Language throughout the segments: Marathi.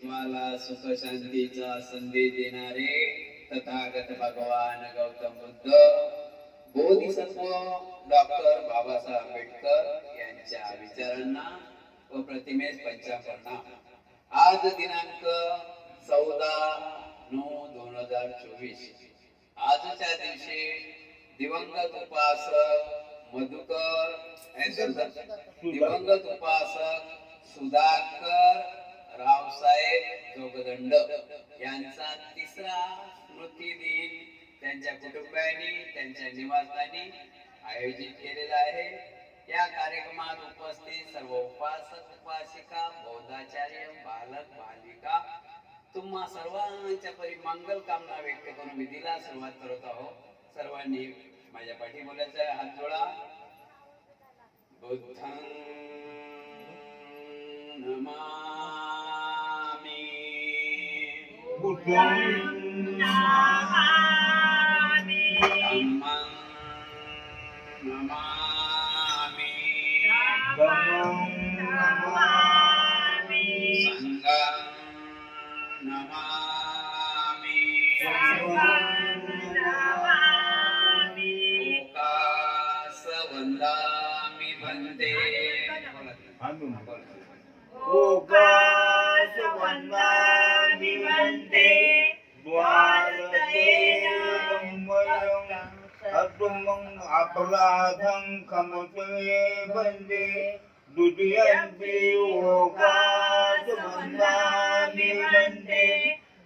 विश्वाला सुख शांतीचा संदेश देणारे तथागत भगवान गौतम बुद्ध बोधिसत्व डॉक्टर बाबासाहेब आंबेडकर यांच्या विचारांना व प्रतिमेस पंचाप्रणाम. आज दिनांक 14/9/2024. आजच्या दिवशी दिवंगत उपासक मधुकर दिवंगत उपासक सुधाकर रावसाहेब जोगदंड यांचा 3रा स्मृती दिन त्यांच्या कुटुंबियांनी त्यांच्या निवासस्थानी आयोजित केलेला आहे. या कार्यक्रमात उपस्थित सर्व उपासक उपासिका बौद्धाचार्य बालक बालिका तुम्हा सर्वांच्या परी मंगल कामना व्यक्त करून विधीला सुरुवात करत आहोत. सर्वांनी माझ्या पाठी बोलायचं आहे. हात जोडा. बुद्धं नमामि बुद्धं नमामि धम्मं नमामि संघं नमामि ओकास वंदामि वंदे ओकास वंदामि वंदे द्वारकेयं अतुमं अपराधं खमते वंदे द्वितीयंपि ओकास वंदामि वंदे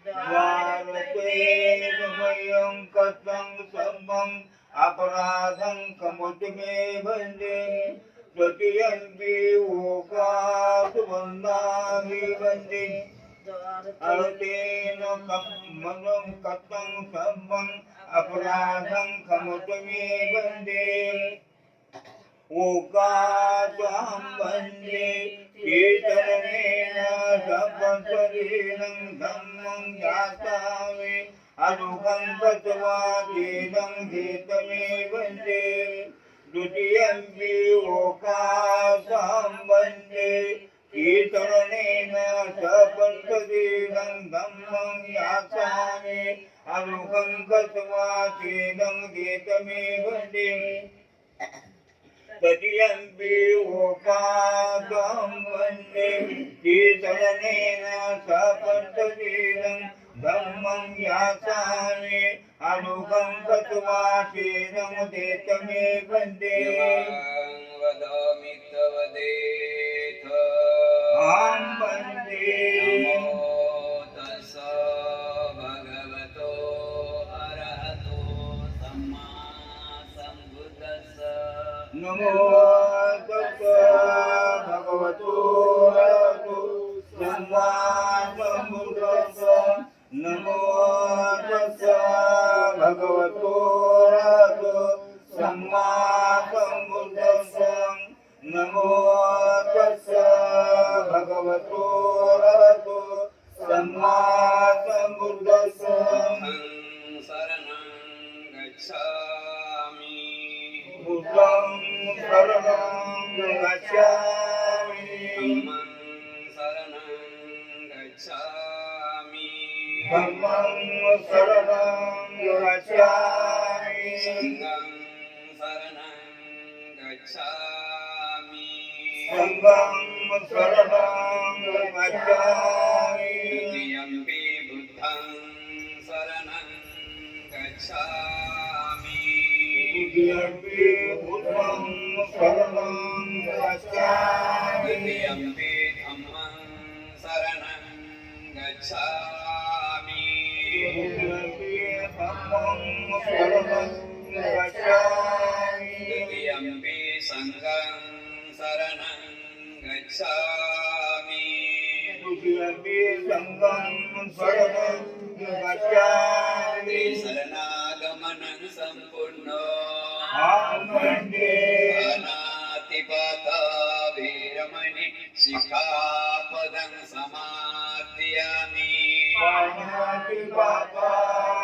द्वारकेयं कथं सम्मं अपराधं खमते वंदे तृतीयंपि ओकास वंदामि वंदे अर्तेन मनं कथं सम्मं अपराधं खमते वंदे ओकासं वंदे कीर्तनेन सपशरीरं धम्मं यासामि अनुगं गत्वा तेनं हेतमे वंदे द्वितीयंपि ओकासं वंदे कीर्तनेन सपशरीरं धम्मं यासामि अनुगं गत्वा तेनं हेतमे वंदे तृतीयंपि ओकासं वंदे कीर्तनेन सपशरीरं धम्मं यासामि अनुगं गत्वा तेनं हेतमे वंदे वदामि तव देथ अहं वन्दे नमो तस्स भगवतो अरहतो सम्मा सम्बुद्धस्स नमो तस्स भगवतो अरहतो सम्मा सम्बुद्धस्स नमो तस्स भगवतो अरहतो सम्मा सम्बुद्धस्स नमो तस्स भगवतो अरहतो सम्मा सम्बुद्धस्स शरणं गच्छामि बुद्धं शरणं गच्छामि धम्मं शरणं गच्छामि धम्मं शरणं गच्छामि संघं शरणं गच्छामि संघं शरणं गच्छामि द्वितीयंपि बुद्धं शरणं गच्छामि द्वितीयंपि बुद्धं शरणं गच्छामि द्वितीयंपि धम्मं शरणं गच्छामि द्वितीयंपि धम्मं शरणं गच्छामि द्वितीयंपि संघं शरणं गच्छामि द्वितीयंपि संघं शरणं गच्छामि शरणागमनं सम्पूर्ण अहं वन्दे अनातिपाता वीरमणि शिखापदं समादयामि पाणातिपाता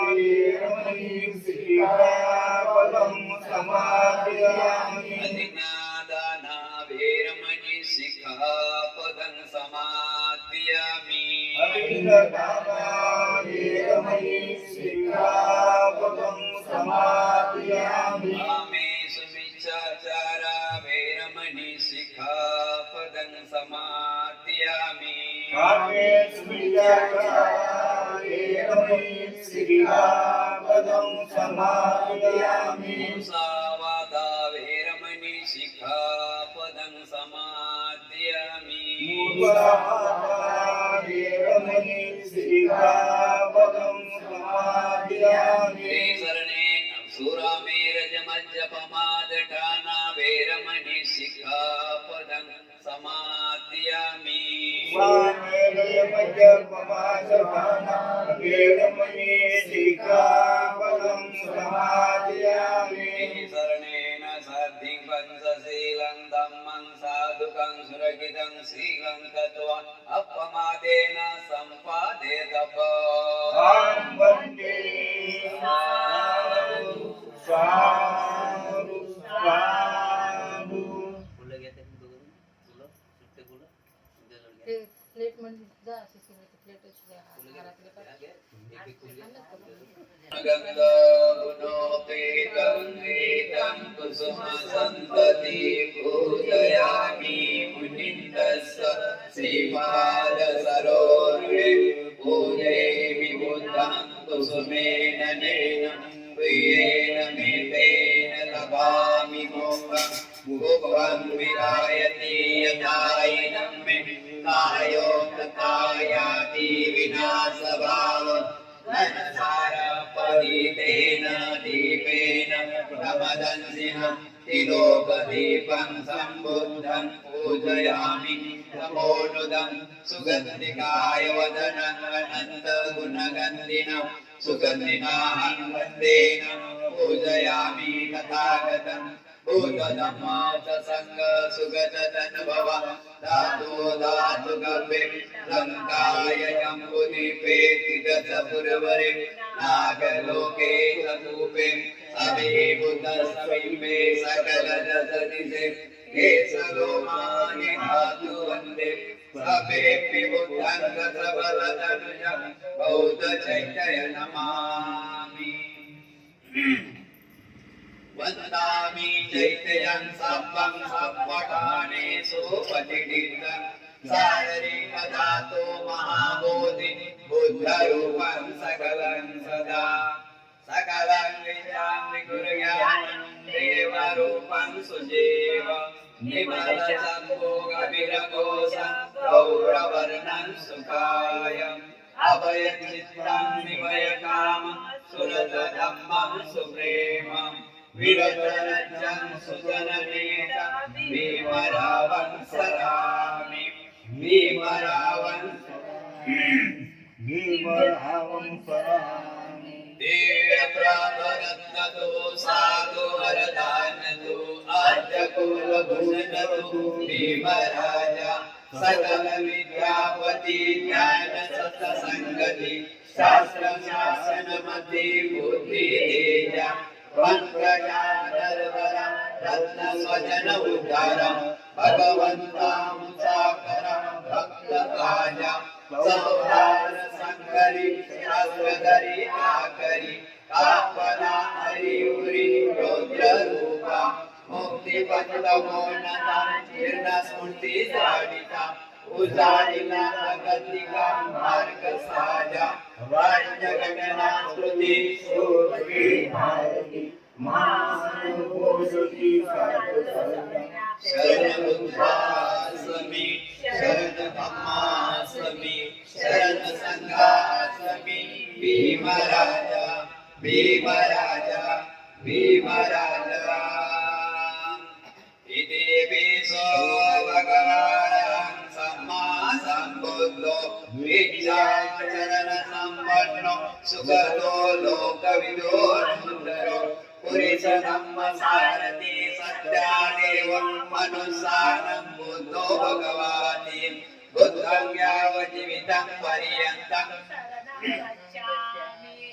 वीरमणि शिखापदं समादयामि अधिज्ञादाना वीरमणि शिखापदं समादयामि वेरमणि सिक्खापदं समादयामि कामेषु मिच्छाचारा वेरमणि सिक्खापदं समादयामि कामेषु मिच्छाचारा वेरमणि सिक्खापदं समादयामि मुसावादा वेरमणि सिक्खापदं समादयामि मुसावादा वेरमणि सिक्खापदं समादयामि शरणे सुरामेरजमज्जपमादठाना वेरमणि सिक्खापदं समादयामि वेरमणि सिक्खापदं समादयामि शरणेन साधिं पंचशीलं धम्मं साधुकं सुरक्षितं शीलं तत्त्वा अपमादेन सम्पादेतप वन्दे साधु साधु साधु प्लेट मध्ये जा अशी सगळी प्लेटच घरातले गन्धगुणोपेतं वेदं कुसुमसन्तति पूजयामि मुनिन्दस्य श्रीपादसरोरुहे पूजयामि बुद्धं कुसुमेन नयनं प्रियेण मेतेन लभामि मोक्षं मुखं विरायति यथायनं मे कायो कायाति विनाशभावम् पतितेन दीपेन प्रमदन्सिनं तिलोकदीपं सम्बुद्धं पूजयामि तमोनुदं सुगन्धिकाय वदनं अनन्तगुणगन्धिनं सुगन्धिनाहं वन्देनं पूजयामि तथागतं भूतधम्मा च संग सुगततनुभव धातु धातु गव्ये लङ्काय जम्बुदीपे तिदसपुरवरे नागलोके चतुपे समीभूतसमीपे सकलजसदिशे केशलोमानि धातु वन्दे सभेऽपि बुद्धं गतबलतनुजं बौद्धचैतन्य नमामि वन्दामि चैत्यं सब्बं सब्बठानेषु पतिडितं शारीरिकधातो महाबोधि बुद्धरूपं सकलं सदा सकलं विद्यां विगुरुज्ञानं देवरूपं सुजीव निमलसम्भोगविरकोशं गौरवर्णं सुखायम् अभयचित्तं विभयकामं सुरतधम्मं सुप्रेमम् विरतरजं सुजननेतं भीमरावं सरामि भीमरावं सरामि देवप्रातरत्नतो साधु वरदानतो आद्यकुलभूषणतो भीमराजा सकल विद्यापति ज्ञान सत्संगति शास्त्र शासनमति बुद्धि तेजा वक्रजानरवरं रत्नस्वजन उद्धारं भगवन्तं साकरं भक्तकाजं सौदार संकरि शास्त्रधरि आकरि कापना हरिउरि रौद्ररूपा मुक्तिपथमोन्नता जीर्णस्मृति जाडिता उजाडिला अगतिका मार्ग साजा वाण्यगणना श्रुति सूर्वी भारती महानुभूषति शरणबुद्धास्मि शरणधम्मास्मि शरणसङ्घास्मि भीमराजा भीमराजा भीमराजा इति विश्व भगवान् सम्मा सम्बुद्धो विद्याचरण सम्पन्नो सुगतो लोकविदो सुन्दरो पुरुष धम्म सारथि सत्यादेव मनुष्यानं बुद्धो भगवाति बुद्धं यावज्जीवितं पर्यन्तं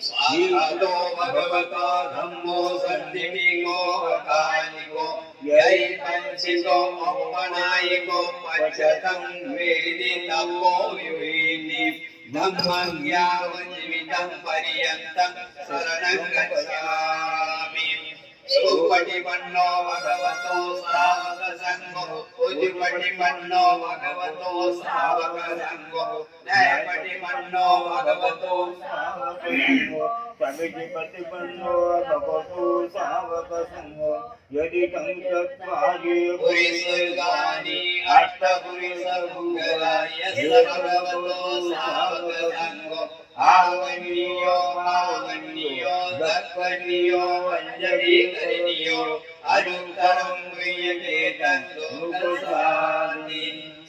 स्वाहातो भगवतो धम्मो सद्दिको अकालिको यैपञ्चिको औपनायिको पच्यतं वेदितमो युवेति धम्मं यावज्जीवितं पर्यन्तं शरणं गच्छामि सुपटिपन्नो भगवतो सावकसङ्घो उजुपटिपन्नो भगवतो सावकसङ्घो न्यायपटिपन्नो भगवतो प्रतिपन्नो भगवतो सावकसङ्घो यदि तं चत्वारि पुरीसुर्गानि अष्टपुरीसभुङ्गलाय भगवतो सावकसङ्घो आवन्यो आवन्यो दक्वन्यो अञ्जलिकरणीयो अनुत्तरं क्रियते तन्दोकसाति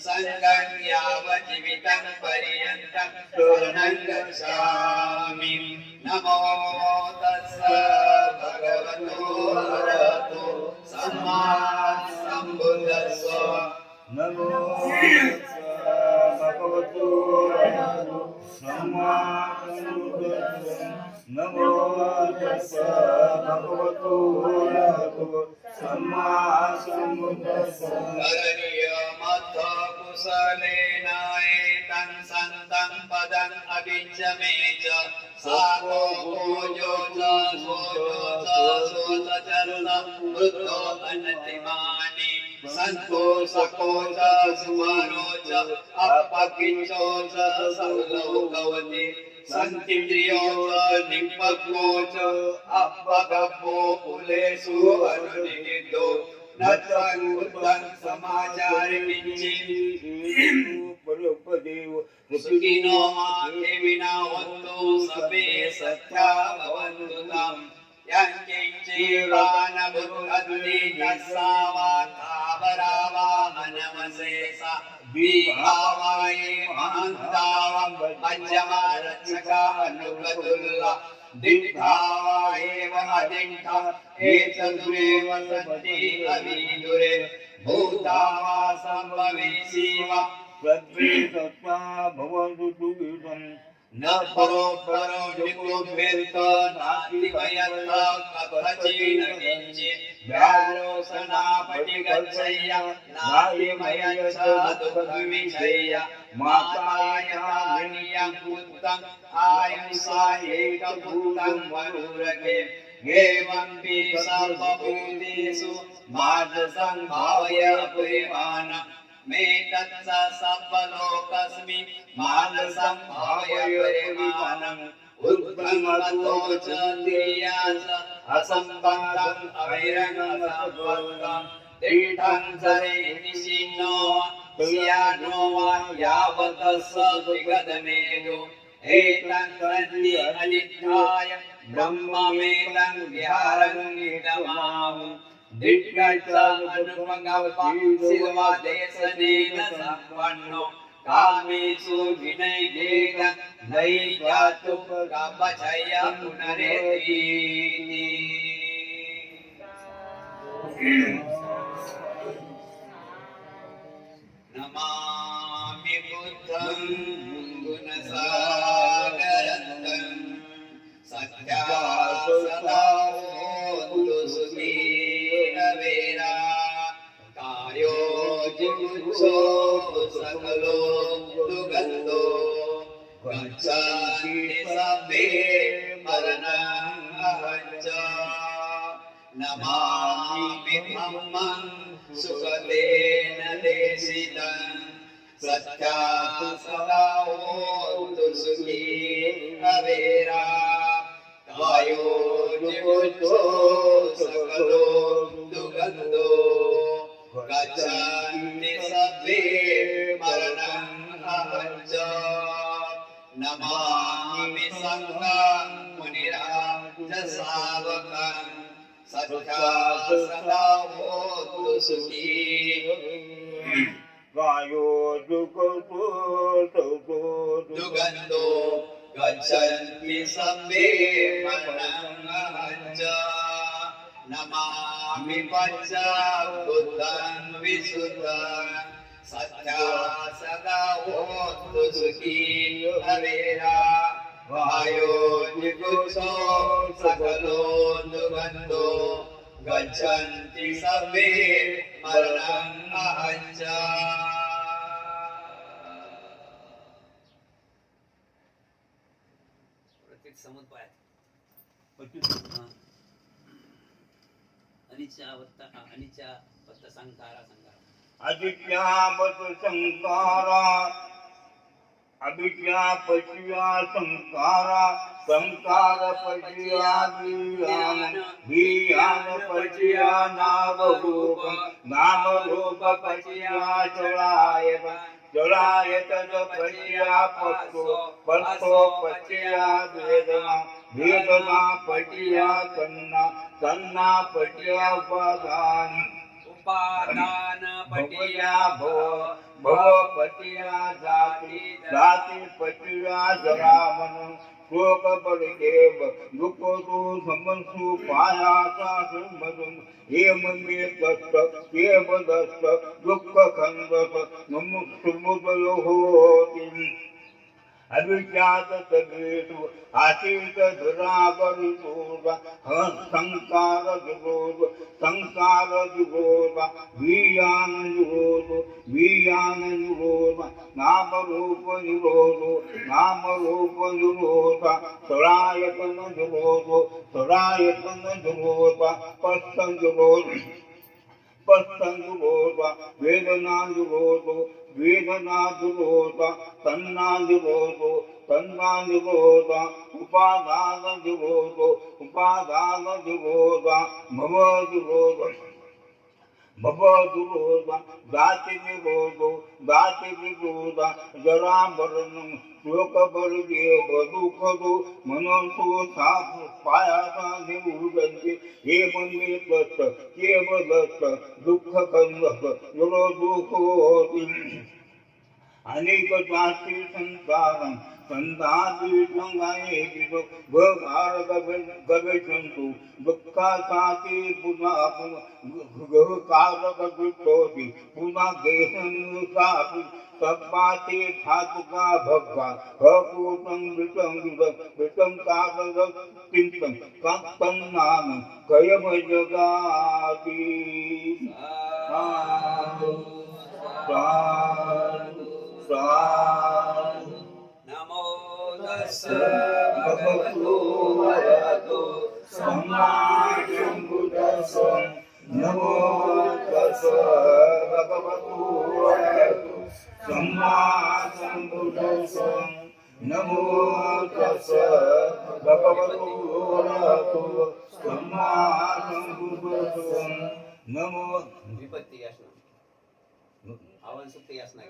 संगं यावज्जीवितं पर्यन्तं शरणं गच्छामि नमो तस्स भगवतो अरहतो सम्मा सम्बुद्धस्स नमो भगवतो अरहतो सम्मा सम्बुद्धस्स नमो तस्स भगवतो अरहतो सम्मा सम्बुद्धस्स करणीयमथ कुशलेन एतं सन्तं पदम् अभिज्ञमे च साको भोजो च सोजो च सोच च वृद्धो अनतिमानि सन्तो सको च सुमनो च अपकिञ्चो च सौलौकवति सन्तिन्द्रियो च निपक्को च अपगपो कुलेषु अनुनिहितो न तन्मुद्धं समाचारिणि सुखिनो आखेविना वन्तु सभे सत्या भवन्तु ताम् यञ्चिञ्चीवानमुत्पत्ति तस्सावातावरावाहनमशेषा विभावाये महान्तावं पञ्चमारक्षका अनुगतुल्ला दिग्धावायेव अदिग्धा एतदुरेव सन्ति अविदुरे भूतावा सम्भवेशी वा प्रद्वेषत्वा भवन्तु सुखितं न परो परो निकुम्भिर्त नास्ति मयत्त कथचिन किञ्चित् व्यारोसनापटि गच्छय्य नास्ति मयच्च दुःखविषय्य मातायानियं पुत्रम् आयुषा एकभूतं मनुरगे एवं हि सर्वभूतेषु मानसं भावय परिमाणम् मे तत्स सर्वलोकस्मि मानसं भावय परिमाणम् उद्भ्रमतो च तिर्यास असम्बन्धम् अवैरङ्गसम्बन्धम् तीर्थं सरे निशिनो स्यानो वा यावतः विगतमेदो एतं सन्ति अनित्याय ब्रह्ममेतं विहारं निगमाम् दिग्गज अनुपगम्पा सिल्वादेशनेन सम्पन्नो कामेषु विनयेन नैजातु कामचय पुनरेति नमामि बुद्धं गुणसागरं सत्या सदा होन्तु सुखी वेरा कार्यो जिमुच्छो सकलो दुगन्धो गच्छन्ति सभ्ये मरणं नमामि धम्मं सुखदेन देशितं सत्या सदा होन्तु सुखी अवेरा कायो जिमुच्छो सकलो दुगन्धो गच्छन्ति सभ्ये मरणं नमामि संඝं मुनिराज शावकं सत्या सदा होन्तु सुखी कायो दुःखो दुगन्धो गच्छन्ति सभ्ये मरणं नमामि पञ्चभूतं विशुद्धं सत्या सदा होन्तु सुखी अवेरा वायो जिगुप्सो सकलो दुगन्धो गच्छन्ति सभ्ये मरणं पतित समुद्पायात पतित अनिच्या वत्ता संकारा आदित्यावत संकारा अभिज्ञा पशिया संकारा संकार पशिया धियान पशिया नाम रूप पशिया चलायत पशिया पस्तो पशिया वेदना पशिया तन्ना पशिया उपादान पटिया भव पतिया जाति पतिया जरा मन शोक परिदेव दुख तो समसु पाया सा मधुम हे मंगे तस्त हे बदस्त दुख खंडस समुदय होती अभिज्ञात तगेतु आतीत दुरागरुवा संकार जुगोद वियान जुगोद नाम रूप जुगोद सरायतन जुगोद पस्तन जुगोद वेदना जुगोद तन्ना जुगोद उपादान जुगोद भव जुगोद जाति जुगोद जरा मरण शोक बलदेव दुख मनसु साप पायाचा निवृत्ती हे मंगे तस्त केवलस्त दुःख कंदस दुःख होती अनेक जाती संसारम संधादीठंगाये भगार गवेशंतु दुःखासाती पुन्हा कारक दुष्टोती पुन्हा गेहनुसापी सप्पाती ठातुका भग्गा हकूतं विटं कारक चिंतन कांतं नाम कयम जगाती साधु नमो तस्स भगवतो वरहतो सम्मा सम्बुद्धस्स नमो तस्स भगवतो वरहतो सम्मा सम्बुद्धस्स नमो तस्स भगवतो वरहतो सम्मा सम्बुद्धस्स नमो विपत्ती यासना आवन सुप्ती यासना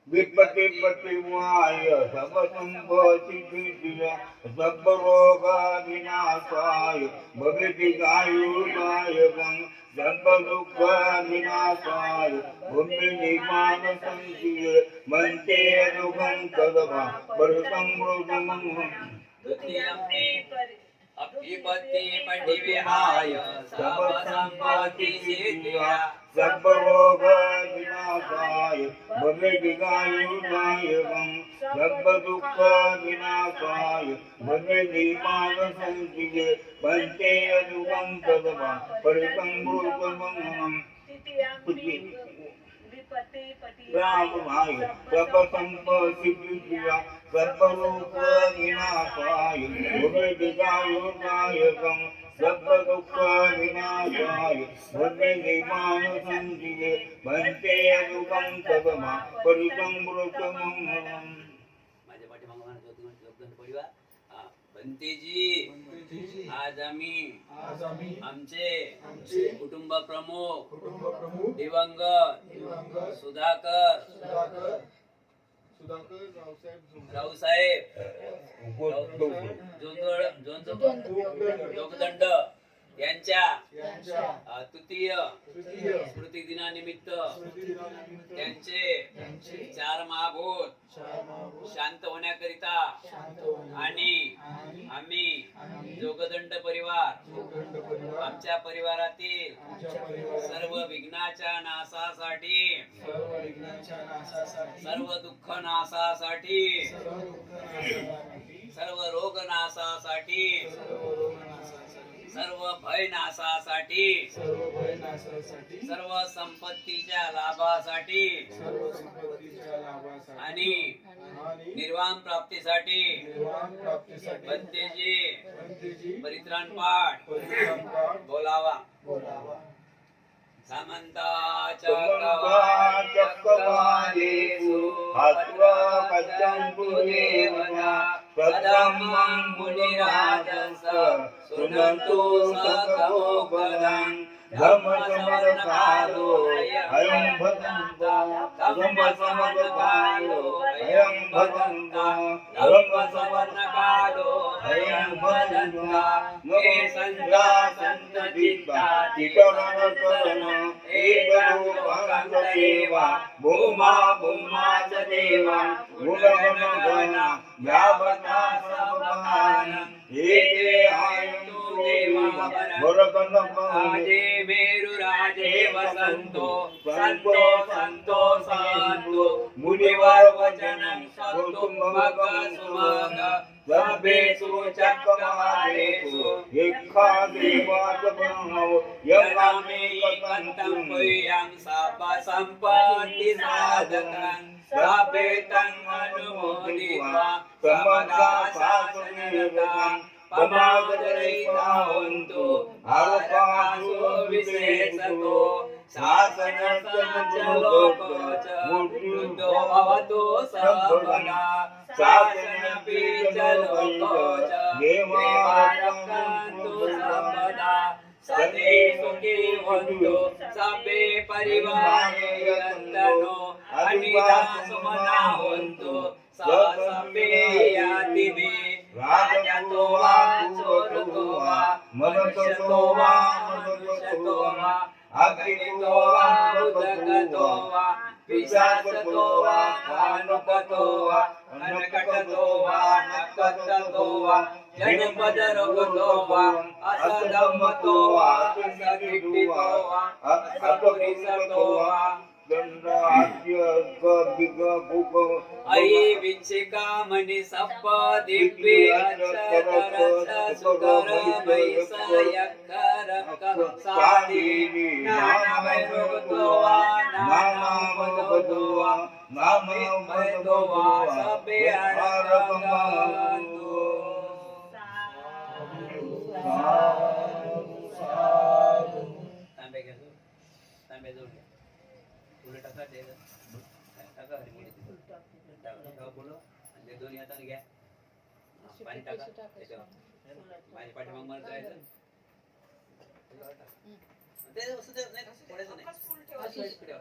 विपत्ति पतिवाय सब संपत्ति दिया सब रोग विनाशाय भविदिगायुदाय सब दुख विनाशाय भूमि निर्माण संचिय मनते दुखं तदवा परतं मृदमं विपत्ति पटिविहाय सब संपत्ति सिद्धिया सब रोग विनाशाय भविदिगायुदाय सब दुख विनाशाय भविदिमान संचिय पंचे दुखं तदवा परितं मृदमं रामभाय सब संपत्ति दिया सब रोग विनाशाय भविदिगायुदाय सब दुख विनाशाय भविदिमान संचिय पंचे दुखं तदवा परितं मृदमं माझ्या पाठीमागं जोगदंड परिवार बंतेजी आज आम्ही आमचे कुटुंब प्रमुख दिवंगत सुधाकर रावसाहेब जोगदंड यांच्या तृतीय स्मृती दिनानिमित्त त्यांचे 4 महाभूत शांत होण्याकरिता आणि आम्ही जोगदंड परिवार आमच्या परिवारातील सर्व विघ्नाच्या नाशासाठी सर्व दुःख नाशासाठी सर्व रोग नाशासाठी सर्व भय नाशासाठी सर्व संपत्तीच्या लाभासाठी आणि निर्वाण प्राप्तीसाठी बंतेजी परित्राण पाठ बोलावा. समन्ता चक्रवालेषु अत्र गच्छन्तु देवता प्रथमं मुनिराजस शृण्वन्तु सकलो पदम् धम्मसमरकारो अयं भदन्तो धम्मसमरकारो अयं भदन्तो धम्मसमरकारो अयं भदन्तो ये सन्ता सन्तचित्ता चित्तवनकरण एकरूपं देवा भूमा भूमा च देवा गुणगण यावता सबकानं एते आयन्तु देवा आजे मेरुराजे वसन्तो सन्तो सन्तो सन्तु मुनिवर वचनं सत्तुमग सुमग सर्वेषु चक्रवालेषु एकादेवादब्रह्मो यमामि कन्तं पुयं सम्पत्ति साधकं सपेतं अनुमोदित्वा समदा शासनरतं पमागरहितावन्तु आरकासो विशेषतो शासनसञ्चलोको च मुद्यो भवतु सर्वदा शासनपि च लोको च देवारक्षन्तु सर्वदा सते सुखी भवन्तु सर्वे परिवारे यन्तनो अनिता सुमना भवन्तु सर्वे याति मे राजतो वा चोरतो वा मनुष्यतो वा मनुष्यतो वा अग्नितो वा उदकतो वा पिशाचतो वा कानुकतो वा अनकटतो वा नकटतो वा जनपदरोगतो वा असदम्मतो वा असदिट्टितो वा असपुरिसतो वा ऐ विच्छिका मणि सप्प दिव्य अक्षररस सुकर मैसयकर सादी नाना वैरोगतो वा नाना वदतो वा नामे वैदो वा सबे अरगंतो तांबे घ्या तांबे जोड घ्या उलट असा दे टाका टाका बोलो आणि ते दोन्ही हाताने घ्या पाणी टाका त्याच्यावर माझ्या पाठीमाग मला जायचं ते असं दे नाही थोडंसं नाही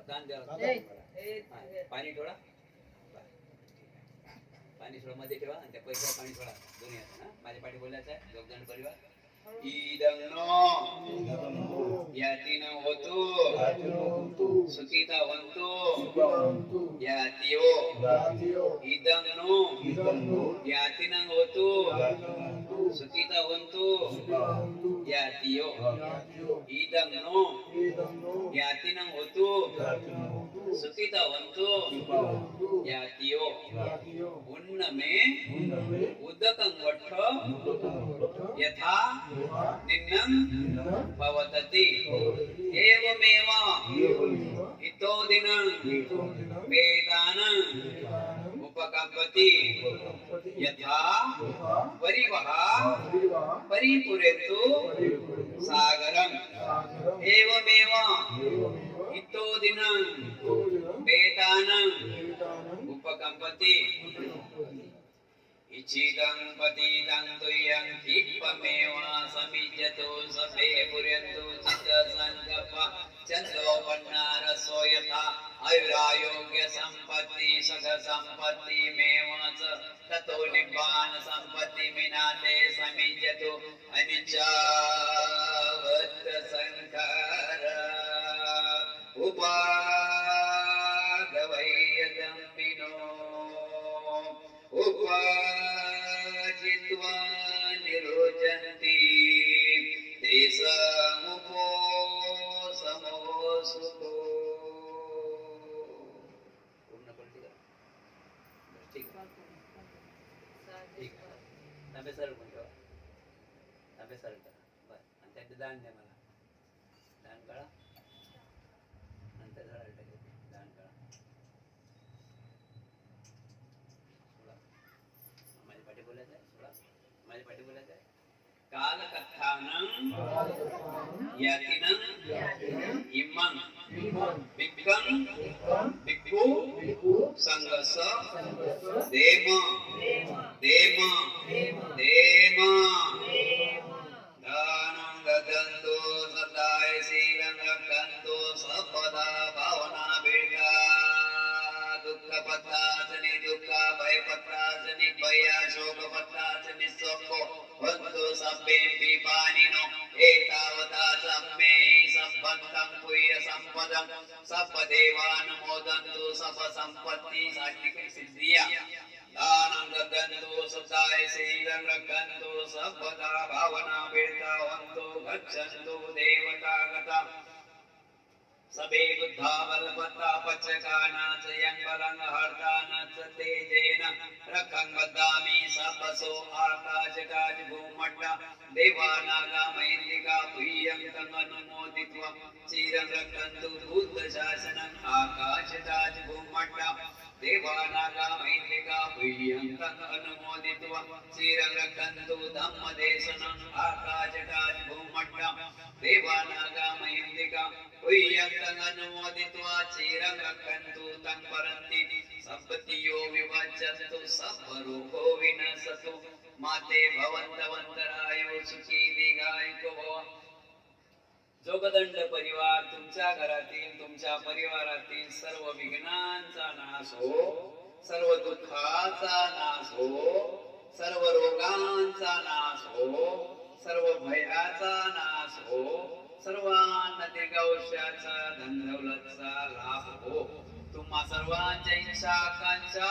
दान द्यावं पाणी ठेवा पाणी थोडं मध्ये ठेवा आणि त्या पैशावर पाणी थोडा दोन्ही हात माझ्या पाठी बोलायचं आहे योगदान परिवार ईदंनो यातिनो होतो सुखिता वंतो यातियो ईदंनो यातिनं होतो सुखिता वंतो यातियो ईदंनो यातिनं होतो सुखिता वंतो यातियो उन्नमे उदकं वट्ठ यथा निन्नं भवतति एवमेव इतो दिनं वेदानं उपकम्पति यथा परिवः परिपुरेतु सागरम् एवमेव इतो दिनं वेदानं उपकम्पति इच्छिदं पतितं तुयं क्षिप्पमेव समिज्यतो सभे पुर्यन्तु चित्तसङ्कल्प चन्द्रोपन्नारसो यथा आयुरायोग्य सम्पत्ति सख सम्पत्तिमेव च ततो निब्बान सम्पत्ति विनाते समिज्यतो अनिच्छावत् संखार उपागवैयदम्बिनो उपाजित्वा निरोचन्ति तेषामुपो समो सुखो. पूर्ण कळते का? ठीक आहे. ठीक आहे. तांबे सरळ पण ठेवा. तांबे सरळ करा. बरं. आणि त्याचे दान द्या मला. दान कळा. नंतर सरळ टाका. दान कळा. बोलायचं आहे? सोळा. माझ्या पाठी बोलायचं आहे. कालकथानं यातिनं इमं बिक्कं बिक्कू संगस देम देम देम दानं गदन्तो सदाय शीलं रक्षन्तो सपदा भावना बेटा दुःख पत्ताचनि दुःख भय पत्ताचनि भय शोक पत्ताचनि शोक वन्तु सब्बेऽपि पाणिनो एतावता सम्मे सम्बन्धं पुय्य सम्पदं सप्पदेवानुमोदन्तु सप्पसम्पत्ति सात्विक सिद्धिया दानं ददन्तु सदाय शीलं रक्षन्तु सप्पदा भावना वेदावन्तु गच्छन्तु देवतागता सबे बुद्धा बलवत्ता पचकानाच यंबलं हर्तानाच तेजेन रखं वदामि सबसो आकाशकाज भूमट्टा देवानागा मैलिका प्रियं तमनुमोदित्वा चिरं रक्षन्तु बुद्धशासनं आकाशकाज भूमट्टा देवानागा मैलिका प्रियं तमनुमोदित्वा चिरं रक्षन्तु धम्मदेशनं आकाशकाज भूमट्टा देवानागा मैलिका अनुमोदित्वा चिरं रक्षन्तु तं परन्ति सम्पत्तियो विभज्यन्तु सर्वरोगो विनशतु माते भवन्तवन्तरायो सुखी दीर्घायुको भव. जोगदंड परिवार तुमच्या घरातील तुमच्या परिवारातील सर्व विघ्नांचा नाश हो, सर्व दुःखाचा नाश हो, सर्व रोगांचा नाश हो, सर्व भयाचा नाश हो, सर्वांना दीर्घायुष्याचा धनदौलतचा लाभ हो. तुम्हा सर्वांच्या इच्छा आकांक्षा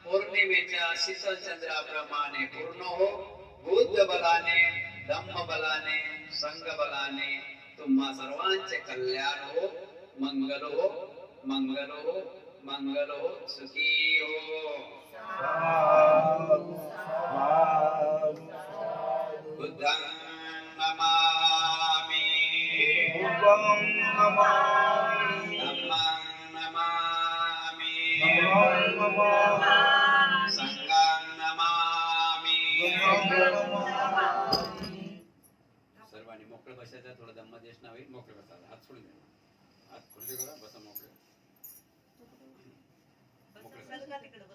पौर्णिमेच्या शीतल चंद्राप्रमाणे पूर्ण हो. बुद्ध बलाने धम्म बलाने संघ बलाने तुम्हा सर्वांचे कल्याण हो, मंगल हो, मंगल हो, मंगल हो, सुखी हो. बुद्धं नमामि, धम्मं नमामि, संघं नमामि. सर्वांनी मोकळं बसायचं. थोडं धम्मदेश ना होईल. मोकळे बसायला हात सोडून द्या. हात खुर्ची करा. बसा मोकळे.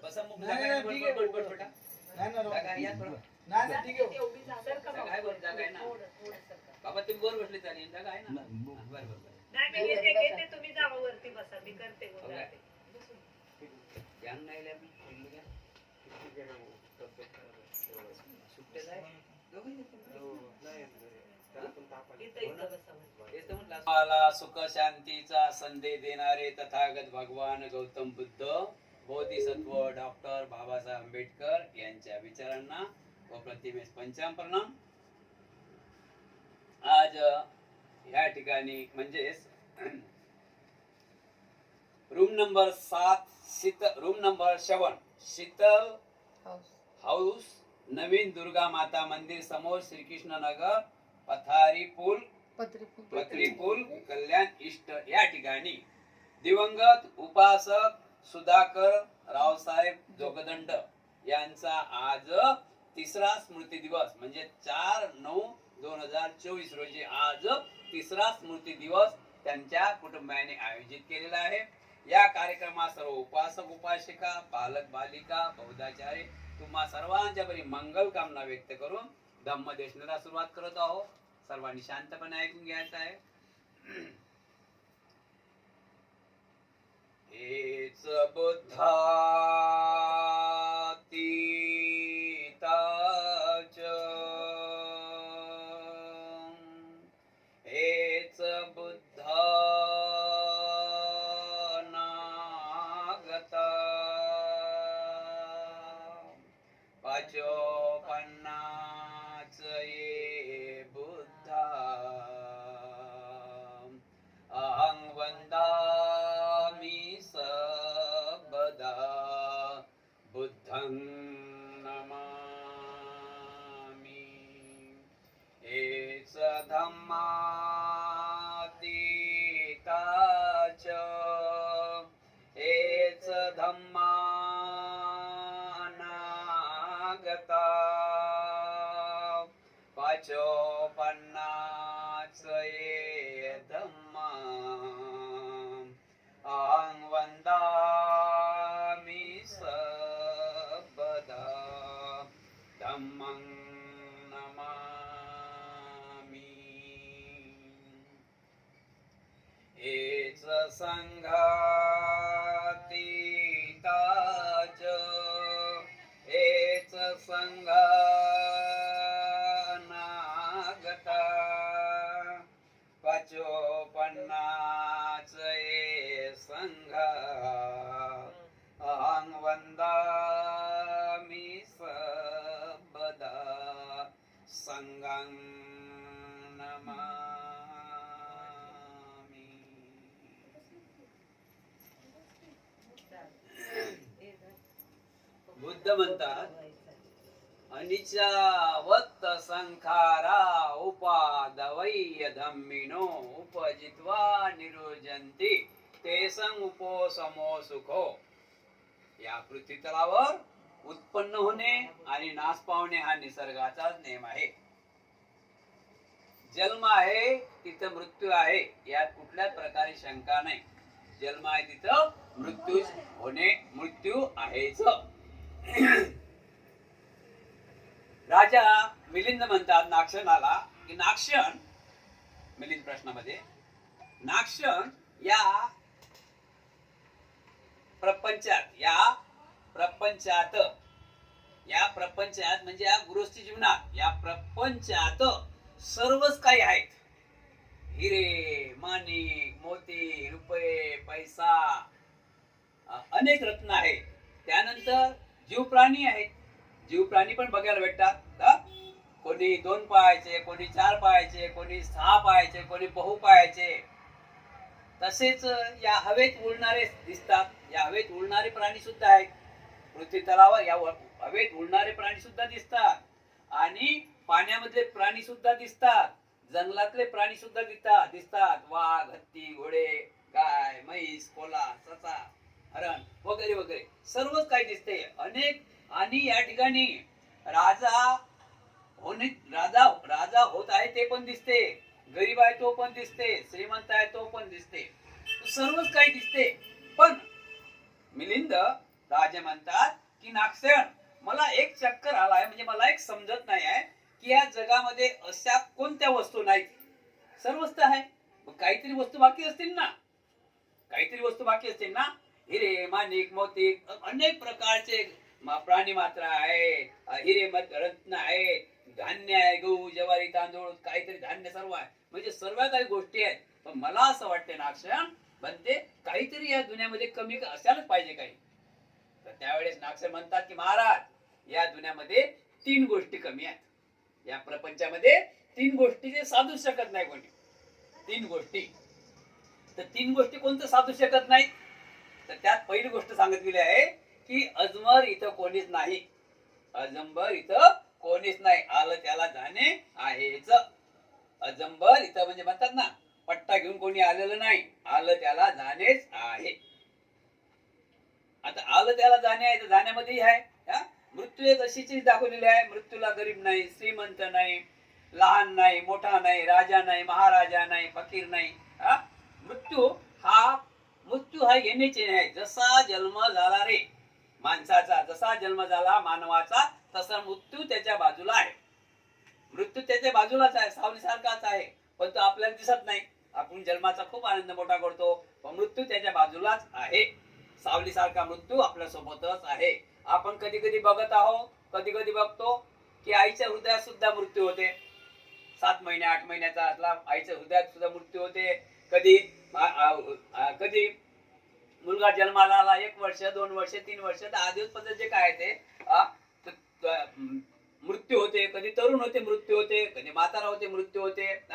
बसा मोकळे. जागा आहे या थोडं. जागा आहे बरं. जागा आहे ना बाबा. तुम्ही वर बसले चालेल. जागा आहे ना. बरं बरं. तुम्ही जावा वरती बसा. मी करते ध्यान नाही आले आपण. सुट्टे जाय. मला सुख शांतीचा संदेश देणारे तथागत भगवान गौतम बुद्ध बोधिसत्व डॉक्टर बाबासाहेब आंबेडकर यांच्या विचारांना व प्रतिमेस पंचाम प्रणाम. आज या ठिकाणी म्हणजेच room number 7 room number 7 Sheetal house नवीन दुर्गा माता मंदिर समोर श्रीकृष्ण नगर पथारी पूल पत्री पूल कल्याण ईस्ट या ठिकाणी दिवंगत उपासक सुधाकर रावसाहेब जोगदंड यांचा आज तिसरा स्मृती दिवस म्हणजे 4/9/2024 रोजी आज तिसरा स्मृती दिवस त्यांच्या कुटुंबाने आयोजित केलेला आहे. या कार्यक्रमात सर्व उपासक उपासिका बालक बालिका बौद्धाचार्य तुम्हा सर्वांच्या बरी मंगल कामना व्यक्त करून धम्मदेशनाला सुरुवात करत आहोत. सर्वांनी शांतपणे ऐकून घ्यायचं आहे. हेच बुद्धातीताच हेच बुद्धानागता पाचोपन्नाच ये बुद्धा अहं वन्दामि सबदा बुद्धं नमामि. एष धम्मातीताच एष धम्मानागता पचोपन्नाच ये धम्मा अहं वन्दामि सर्वदा धम्मं नमामि एच संघातीताच एच संघानागता पचोपन्नाच ये संघा अहं वन्दामि सर्वदा संघं नमामि. बुद्ध म्हणतात अनिचावत्त संखारा उपादवय धम्मिनो उपजित्वा निरोजन्ति तेसं उपोसमो सुखो. या पृथ्वीतलावर उत्पन्न होणे आणि नाश पावणे हा निसर्गाचाच नियम आहे. जन्म आहे तिथं मृत्यू आहे, यात कुठल्याच प्रकारे शंका नाही. जन्म आहे तिथं मृत्यू होणे, मृत्यू आहेच. राजा मिलिंद म्हणतात नागशनाला की नागशन, मिलिंद प्रश्नामध्ये, नागशन या प्रपंचात म्हणजे या गृहस्थी जीवनात या प्रपंचात सर्वच काही आहेत. हिरे, माणिक, मोती, रुपये, पैसा, अनेक रत्न आहेत. त्यानंतर जीव प्राणी आहेत. जीव प्राणी पण बघायला भेटतात. कोणी 2 पायाचे, कोणी 4 पायाचे, कोणी 6 पायाचे, कोणी बहु पायाचे. तसेच या हवेत उडणारे दिसतात. या हवेत उडणारे प्राणी सुद्धा आहेत. पृथ्वी तलावर या हवेत उडणारे प्राणी सुद्धा दिसतात आणि पाण्यामधले प्राणी सुद्धा दिसतात. जंगलातले प्राणी सुद्धा दिसतात. वाघ, हत्ती, घोडे, गाय, म्हैस, कोल्हा, ससा, हरण वगैरे वगैरे सर्वच काही दिसते. अनेक. आणि या ठिकाणी राजा होत आहे ते पण दिसते. गरीब आहे तो पण दिसते. श्रीमंत आहे तो पण दिसते. सर्वच काही दिसते. पण मिलिंद राजे म्हणतात की नागसेन, मला एक चक्कर आलाय, म्हणजे मला एक समजत नाही आहे की या जगामध्ये अशा कोणत्या वस्तू नाहीत. सर्वच तर आहे. काहीतरी वस्तू बाकी असतील ना. हिरे, माणिक, मोती, अनेक प्रकारचे प्राणी मात्र आहे. हिरे रत्न आहे, धान्य आहे, गहू, ज्वारी, तांदूळ, काहीतरी धान्य सर्व आहे. म्हणजे सर्व काही गोष्टी आहेत. पण मला असं वाटते नागसेन म्हणते काहीतरी या दुनियामध्ये कमी असायलाच पाहिजे काही. तर त्यावेळेस नागसेन म्हणतात की महाराज, या दुनियामध्ये 3 गोष्टी कमी आहेत. या प्रपंचामध्ये 3 गोष्टी जे साधू शकत नाही कोणी. 3 गोष्टी. तर 3 गोष्टी कोणतं साधू शकत नाही. तर त्यात पहिली गोष्ट सांगितलेली आहे की अजमर इथं कोणीच नाही. अजंबर इथं कोणीच नाही. आलं त्याला जाणे आहेच. अजंबर इथं म्हणजे म्हणतात ना, पट्टा घेऊन कोणी आलेलं नाही. आलं त्याला जाणेच आहे. आता आलं त्याला जाणे आहे तर जाण्यामध्येही आहे. मृत्यू एक अशी चीज दाखवलेली आहे. मृत्यूला गरीब नाही, श्रीमंत नाही, लहान नाही, मोठा नाही, राजा नाही, महाराजा नाही, फकीर नाही. मृत्यू हा येण्याचे आहे. जसा जन्म झाला रे माणसाचा, जसा जन्म झाला मानवाचा, तसा मृत्यू त्याच्या बाजूला आहे. मृत्यू त्याच्या बाजूलाच आहे, सावलीसारखाच आहे. पण तो आपल्याला दिसत नाही. आपण जन्माचा खूप आनंद मोठा करतो, पण मृत्यू त्याच्या बाजूलाच आहे. सावलीसारखा मृत्यू आपल्या सोबतच आहे. आपण कधी कधी बघत आहोत, कधी कधी बघतो की आईच्या हृदयात सुद्धा मृत्यू होते. 7 महिने 8 महिन्याचा असला आईच्या हृदयात सुद्धा मृत्यू होते. कधी मुलगा जन्माला आला, 1 वर्ष 2 वर्ष 3 वर्ष 10 दिवस पर्यंत जे काय ते मृत्यू होते. कधी तरुण होते मृत्यू होते, कधी म्हातारा होते मृत्यू होते.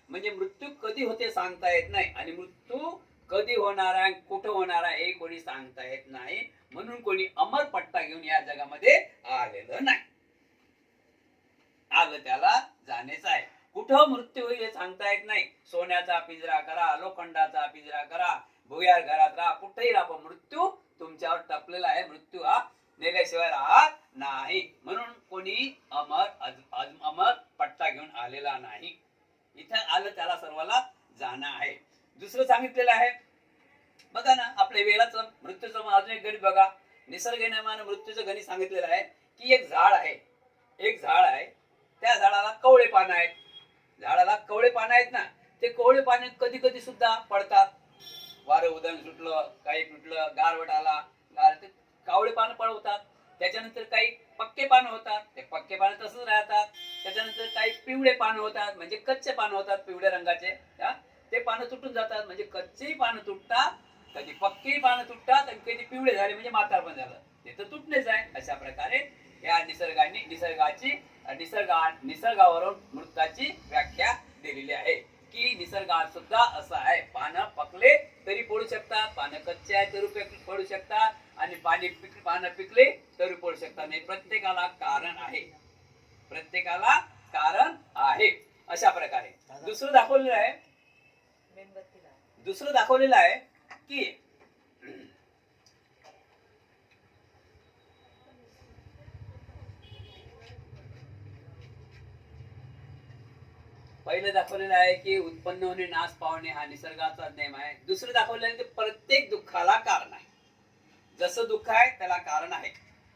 म्हणजे मृत्यू कधी होते सांगता येत नाही. आणि मृत्यू कधी होणार आहे, कुठं होणार आहे हे कोणी सांगता येत नाही. म्हणून कोणी अमर पट्टा घेऊन या जगामध्ये आलेलं नाही. आलं त्याला जाणेच आहे. कुठं मृत्यू होईल हे सांगता येत नाही. सोन्याचा पिंजरा करा, लोखंडाचा पिंजरा करा, भुयार घरात राहा, कुठेही राहा, पण मृत्यू तुमच्यावर टपलेला आहे. मृत्यू हा नेल्याशिवाय राहत नाही. म्हणून कोणी अमर पट्टा घेऊन आले झालेला नाही. इथं आलं त्याला सर्वाला जाणं आहे. दुसरं सांगितलेलं आहे बघा ना, आपल्या वेळाचं मृत्यूचं अजून एक गणित बघा. निसर्ग नियमानं मृत्यूचं गणित सांगितलेलं आहे की एक झाड आहे, एक झाड आहे, त्या झाडाला कवळे पानं आहेत. झाडाला कवळे पानं आहेत ना, ते कवळे पाने कधी कधी सुद्धा पडतात. वारं उदन सुटलं, काही तुटलं, गारवट आला, ते कावळे पानं पडवतात. त्याच्यानंतर काही पक्के पानं होतात, ते पक्के पानं तसंच राहतात. त्याच्यानंतर काही पिवळे पानं होतात, म्हणजे कच्चे पानं होतात पिवळ्या रंगाचे. ते पानं तुटून जातात, म्हणजे कच्चेही पानं तुटतात, कधी पक्केही पानं तुटतात, आणि कधी पिवळे झाले म्हणजे म्हातारपण झालं, ते तर तुटणेच आहे. अशा प्रकारे या निसर्गावरून मृताची व्याख्या दिलेली आहे की निसर्गात सुद्धा असं आहे. पानं पकले तरी पडू शकतात, पानं कच्चे आहे तरी पडू शकतात, आणि पानं पिकले तरी पडू शकतात. नाही, प्रत्येकाला कारण आहे, प्रत्येकाला कारण आहे. अशा प्रकारे दुसरं दाखवलेलं आहे, दुसरं दाखवलेलं आहे की पहिलं दाखवलेलं आहे की उत्पन्न होणे नाश पावणे हा निसर्गाचा नियम आहे. दुसरं दाखवलेलं आहे की प्रत्येक दुःखाला कारण आहे. जसं दुःख आहे त्याला कारण आहे,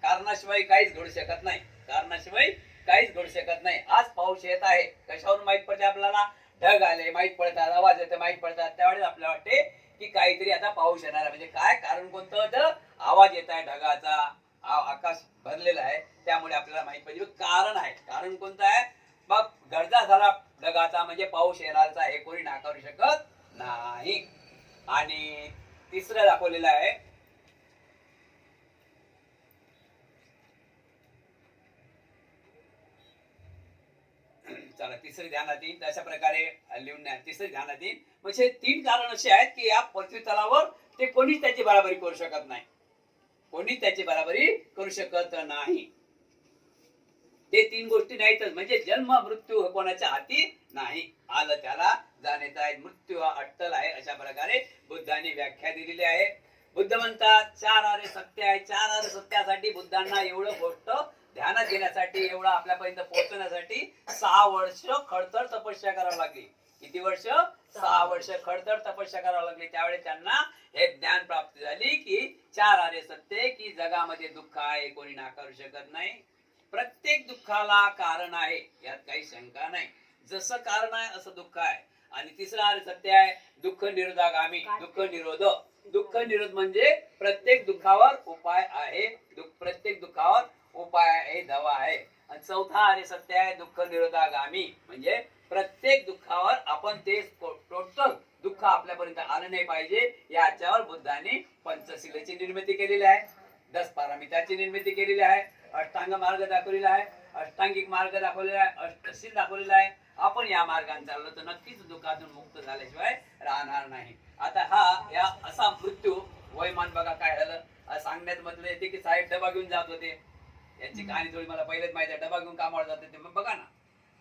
कारणाशिवाय काहीच घडू शकत नाही, कारणाशिवाय काहीच घडू शकत नाही. आज पाऊस येत आहे, कशावरून माहित पडते आपल्याला? ढग आले माहित पडतात, आवाज येते माहित पडतात, त्यावेळेस आपल्याला वाटते की काहीतरी आता पाऊस येणार आहे. म्हणजे काय कारण कोणतं? तर आवाज येत आहे ढगाचा, आकाश भरलेलं आहे, त्यामुळे आपल्याला माहित पाहिजे कारण आहे. कारण कोणतं आहे? मग गरजा झाला ढगाचा म्हणजे पाऊस येणारचा, हे कोणी नाकारू शकत नाही. आणि तिसरं दाखवलेलं आहे चला तिसरी ध्यानात येईल. अशा प्रकारे लिहून तिसरी ध्यानात येईल. म्हणजे 3 कारण असे आहेत की या पृथ्वी तलावर ते कोणीच त्याची बराबरी करू शकत नाही, कोणी त्याची बराबरी करू शकत नाही. ते 3 गोष्टी नाहीतच, म्हणजे जन्म मृत्यू कोणाच्या हाती नाही, आलं त्याला जाणेच आहे, मृत्यू हा अट्टल आहे. अशा प्रकारे बुद्धाने व्याख्या दिलेली आहे. बुद्ध म्हणतात 4 आरे सत्य आहे. 4 आरे सत्यासाठी बुद्धांना एवढं गोष्ट ध्यानात घेण्यासाठी, एवढं आपल्यापर्यंत पोहोचण्यासाठी 6 वर्ष खडतर तपस्या करावी लागली. किती वर्ष? 6 वर्ष खडतर तपस्या करावी लागली. त्यावेळेस त्यांना हे ज्ञान प्राप्त झाली की 4 आरे सत्य, की जगामध्ये दुःख आहे, कोणी नाकारू शकत नाही. प्रत्येक दुःखाला कारण आहे, यात काही शंका नाही. जसं कारण आहे असं दुःख आहे. आणि तिसरा आर्य सत्य आहे दुःख निरोधागामी, दुःख निरोध. दुःख निरोध म्हणजे प्रत्येक दुःखावर उपाय आहे, प्रत्येक दुःखावर उपाय आहे, दवा आहे. आणि चौथा आर्य सत्य आहे दुःख निरोधागामी, म्हणजे प्रत्येक दुःखावर आपण ते टोटल दुःख आपल्यापर्यंत आलं नाही पाहिजे, याच्यावर बुद्धाने पंचशीलाची निर्मिती केलेली आहे, 10 पारमिताची निर्मिती केलेली आहे, अष्टांग मार्ग दाखवलेला आहे, अष्टांगिक मार्ग दाखवलेला आहे, अष्टशील दाखवलेला आहे. आपण या मार्गाने चाललो तर नक्कीच दुःखातून मुक्त झाल्याशिवाय राहणार नाही. आता हा या असा मृत्यू वयमान बघा काय झालं सांगण्यात म्हटलं येते की साहेब डबा घेऊन जात होते. यांची कहाणी थोडी मला पहिलेच माहिती आहे, डबा घेऊन कामावर जात होते. मग बघा ना,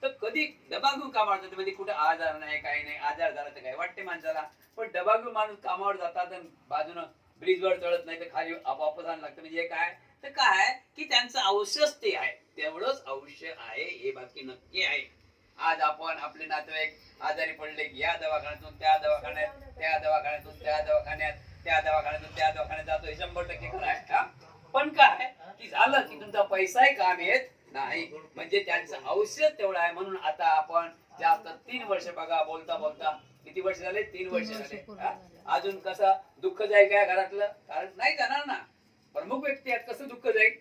तर कधी डबा घेऊन कामावर जाते म्हणजे कुठे आजार नाही, काही नाही, आजार झाला तर काय वाटते माणसाला, पण डबा घेऊन माणूस कामावर जातात आणि बाजूनं ब्रिजवर चढत नाही तर खाली आपोआपच आण लागतं. म्हणजे काय तर काय की त्यांचं औषध ते आहे, तेवढंच औषध आहे, हे बाकी नक्की आहे. आज आपण आपले नातेवाईक आजारी पडले की या दवाखान्यातून त्या दवाखान्यात, त्या दवाखान्यातून त्या दवाखान्यात, त्या दवाखान्यातून त्या दवाखान्यात जातो, हे 100% खरं आहे. पण काय की झालं की तुमचा पैसाही काम येत नाही, म्हणजे त्यांचं औषध तेवढं आहे. म्हणून आता आपण जास्त 3 वर्ष बघा, बोलता बोलता किती वर्ष झाले? 3 वर्ष झाले. अजून कसं दुःख जाईल काय घरातलं? कारण नाही जाणार ना, प्रमुख व्यक्ती आहेत, कसं दुःख जाईल?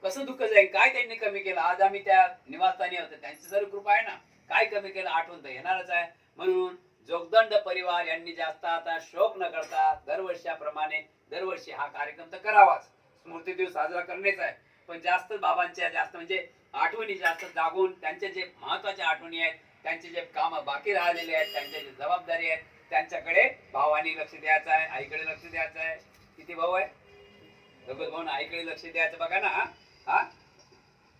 कसं दुःख जाईल? काय त्यांनी कमी केलं? आज आम्ही त्या निवासस्थानी होतो, त्यांची जर कृपा आहे ना, काय कमी केलं आठवण तर येणारच आहे. म्हणून जोगदंड परिवार यांनी जास्त आता शोक न करता दरवर्षाप्रमाणे दरवर्षी हा कार्यक्रम तर करावाच, स्मृती दिवस साजरा करण्याचा आहे, पण जास्त बाबांच्या जास्त म्हणजे आठवणी जास्त जागून त्यांचे जे महत्वाच्या आठवणी आहेत, त्यांचे जे काम बाकी राहिलेले आहेत, त्यांच्या जे जबाबदारी आहेत, त्यांच्याकडे भावानी लक्ष द्यायचं आहे, आईकडे लक्ष द्यायचं आहे. किती भाऊ आहे? दोघं भाऊ. आईकडे लक्ष द्यायचं बघा ना.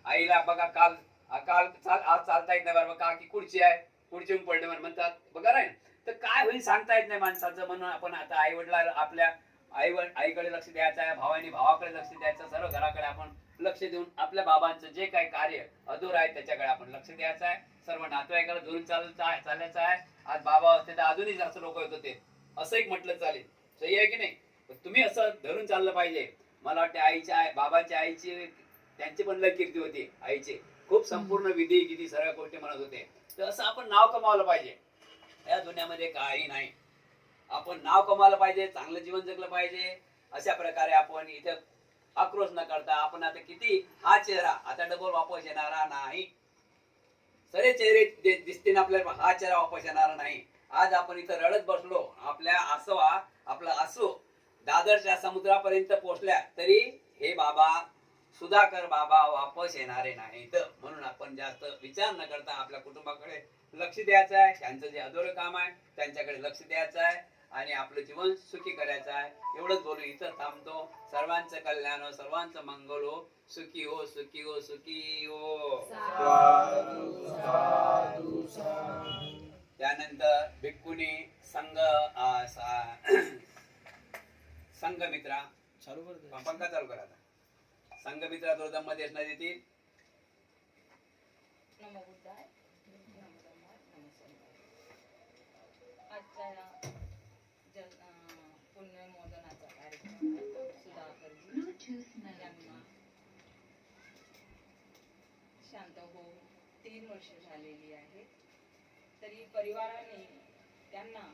आईला बघा काल आज चालता येत नाही बरोबर का की खुर्ची आहे, खुर्चीहून पडले म्हणतात बघा नाही तर काय होईल सांगता येत नाही माणसाचं. म्हणून आपण आता आई वडिला आपल्या आईकडे लक्ष द्यायचं आहे, भावानी भावाकडे लक्ष द्यायचं, सर्व घराकडे आपण लक्ष देऊन आपल्या बाबांचं जे काही कार्य अधूर आहे त्याच्याकडे आपण लक्ष द्यायचं आहे. सर्व नातेवाईकाला धरून चालायचं आहे. आज बाबा असते तर अजूनही जास्त लोक येत होते, असं एक म्हटलं चालेल. सही आहे की नाही? पण तुम्ही असं धरून चाललं पाहिजे. मला वाटते बाबाच्या आईची त्यांची पण लय कीर्ती होती. आईचे खूप संपूर्ण विधी गिधी सर्व गोष्टी म्हणत होते. तर असं आपण नाव कमावलं पाहिजे. या दुनियामध्ये काही नाही. आपण नाव कमावलं पाहिजे, चांगलं जीवन जगलं पाहिजे. अशा प्रकारे आपण इथे आक्रोश न करता आपण आता किती हा चेहरा आता डबल वापस येणारा नाही. सगळे चेहरे दिसतील आपल्याला, हा चेहरा वापस येणारा नाही. आज आपण इथं रडत बसलो, आपल्या आपला आसू दादरच्या समुद्रापर्यंत पोहोचल्या तरी हे बाबा सुधाकर बाबा वापस येणारे नाहीत. म्हणून आपण जास्त विचार न करता आपल्या कुटुंबाकडे लक्ष द्यायचं आहे. त्यांचं जे अधोर काम आहे त्यांच्याकडे लक्ष द्यायचं आहे आणि आपलं जीवन सुखी करायचं आहे. एवढंच बोलून इथं थांबतो. सर्वांचं कल्याण हो, सर्वांचं मंगल हो. सुखी हो, सुखी हो, सुखी हो. त्यानंतर भिक्खुनी संघमित्रा पंखा चालू करा. संघमित्रा दोर्दम मध्ये असणार येतील. नमो बुद्धाय, नमो धम्माय, नमो संघाय. आजच्या पुण्यमोदनाचा कार्यक्रम आहे. सुधाकरजी यांना शांत होऊन 3 वर्ष झालेली आहेत. तरी परिवाराने त्यांना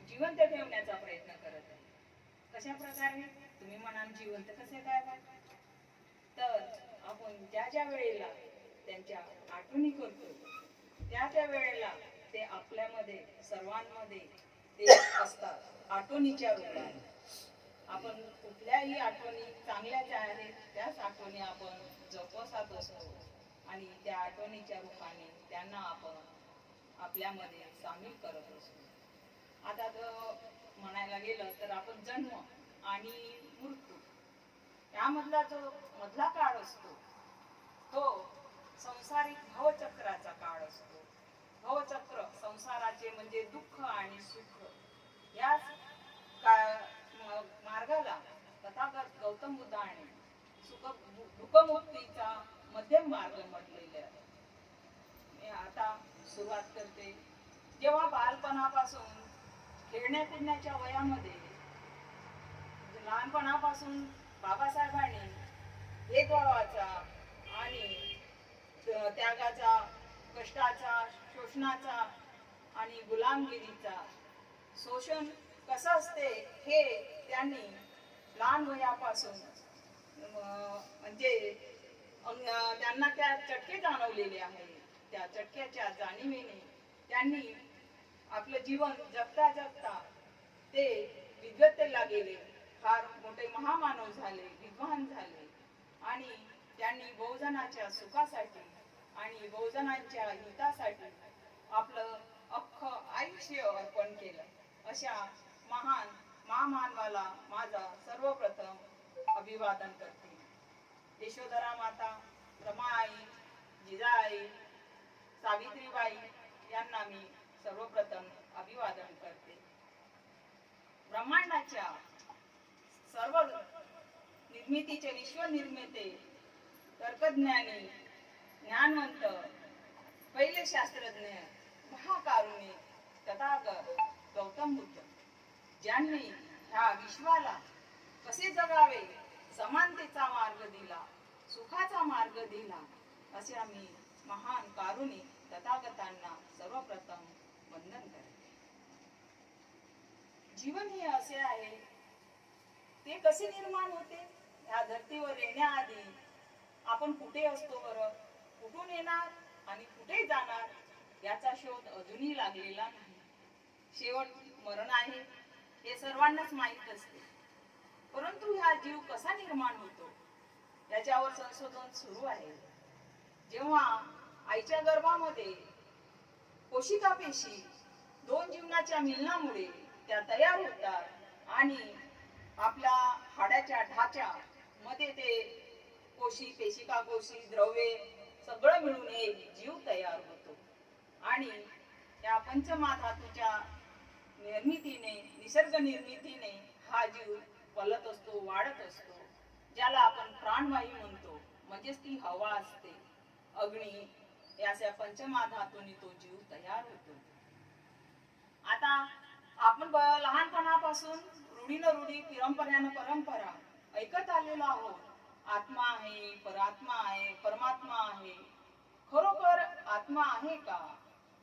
जिवंत ठेवण्याचा प्रयत्न करत आहे. कशा प्रकारे तुम्ही म्हणाल जिवंत कसे काय? तर आपण ज्या वेळेला त्यांच्या आठवणी करतो त्या वेळेला ते आपल्यामध्ये सर्वांमध्ये ते असतात आठवणीच्या रूपाने. आपण कुठल्याही आठवणी चांगल्याच आहेत, त्याच आठवणी आपण जपत असतो आणि त्या आठवणीच्या रूपाने त्यांना आपण आपल्यामध्ये सामील करत असतो. आता म्हणायला गेलं तर आपण जन्म आणि मृत्यू यामधला जो मधला काळ असतो तो संसारिक भवचक्राचा काळ असतो. भवचक्र संसाराचे म्हणजे दुःख आणि सुख या मार्गाला तथागत गौतम बुद्धाने दुःखमुक्तीचा मध्यम मार्ग म्हटलेला आहे. मी आता सुरुवात करते. जेव्हा बालपणापासून खेळण्या कुदण्याच्या वयामध्ये लहानपणापासून बाबासाहेबांनी भेदभावाचा आणि त्यागाचा, कष्टाचा, शोषणाचा आणि गुलामगिरीचा शोषण कसं असते हे त्यांनी लहान वयापासून म्हणजे त्यांना त्या चटके जाणवलेले आहे. त्या चटक्याच्या जाणीवेने त्यांनी आपलं जीवन जगता जगता ते विद्वत्तेला गेले, फार मोठे महामानव झाले, विद्वान झाले आणि त्यांनी बहुजनाच्या सुखासाठी आणि बहुजनांच्या हितासाठी आपलं अख्खं आयुष्य अर्पण केलं. अशा महान महामानवाला माझा सर्वप्रथम अभिवादन करते. यशोधरा माता, रमाई, जिजाई, सावित्रीबाई यांना मी सर्वप्रथम अभिवादन करते. ब्रह्मांडाच्या सर्व निर्मितीचे विश्वनिर्मिते, तर्कज्ञानी, ज्ञानवंत, पहिले शास्त्रज्ञ, महाकारुणी तथागत गौतम बुद्ध ज्यांनी ह्या विश्वाला कसे जगावे समानतेचा मार्ग दिला, सुखाचा मार्ग दिला, असे आम्ही महान कारुणी तथागतांना सर्वप्रथम वंदन करते. जीवन हे असे आहे, ते कसे निर्माण होते? ह्या धर्तीवर येण्याआधी आपण कुठे असतो बरं, कुठून येणार आणि कुठे जाणार याचा शोध अजूनही लागलेला नाही. शेवट मरण आहे हे सर्वांनाच माहीत असते, परंतु हा जीव कसा निर्माण होतो याच्यावर संशोधन सुरू आहे. जेव्हा आईच्या गर्भामध्ये कोशिका पेशी 2 जीवनाच्या मिलनामुळे त्या तयार होतात आणि आपल्या हाडाच्या ढाच्या मध्ये ते पेशिका कोशी द्रव्ये सगळं मिळून एक जीव तयार होतो आणि त्या पंचमहाधातूच्या निर्मितीने निसर्ग निर्मितीने हा जीव फलत असतो, वाढत असतो. ज्याला आपण प्राणवायू म्हणतो, म्हणजेच ती हवा असते, अग्नी याच्या पंचमाधातून तो जीव तयार होतो. आता आपण लहानपणापासून रूढीनं रूढी, परंपऱ्यानं परंपरा ऐकत आलेलो आहोत. आत्मा आहे, परात्मा आहे, परमात्मा आहे. खरोखर आत्मा आहे का?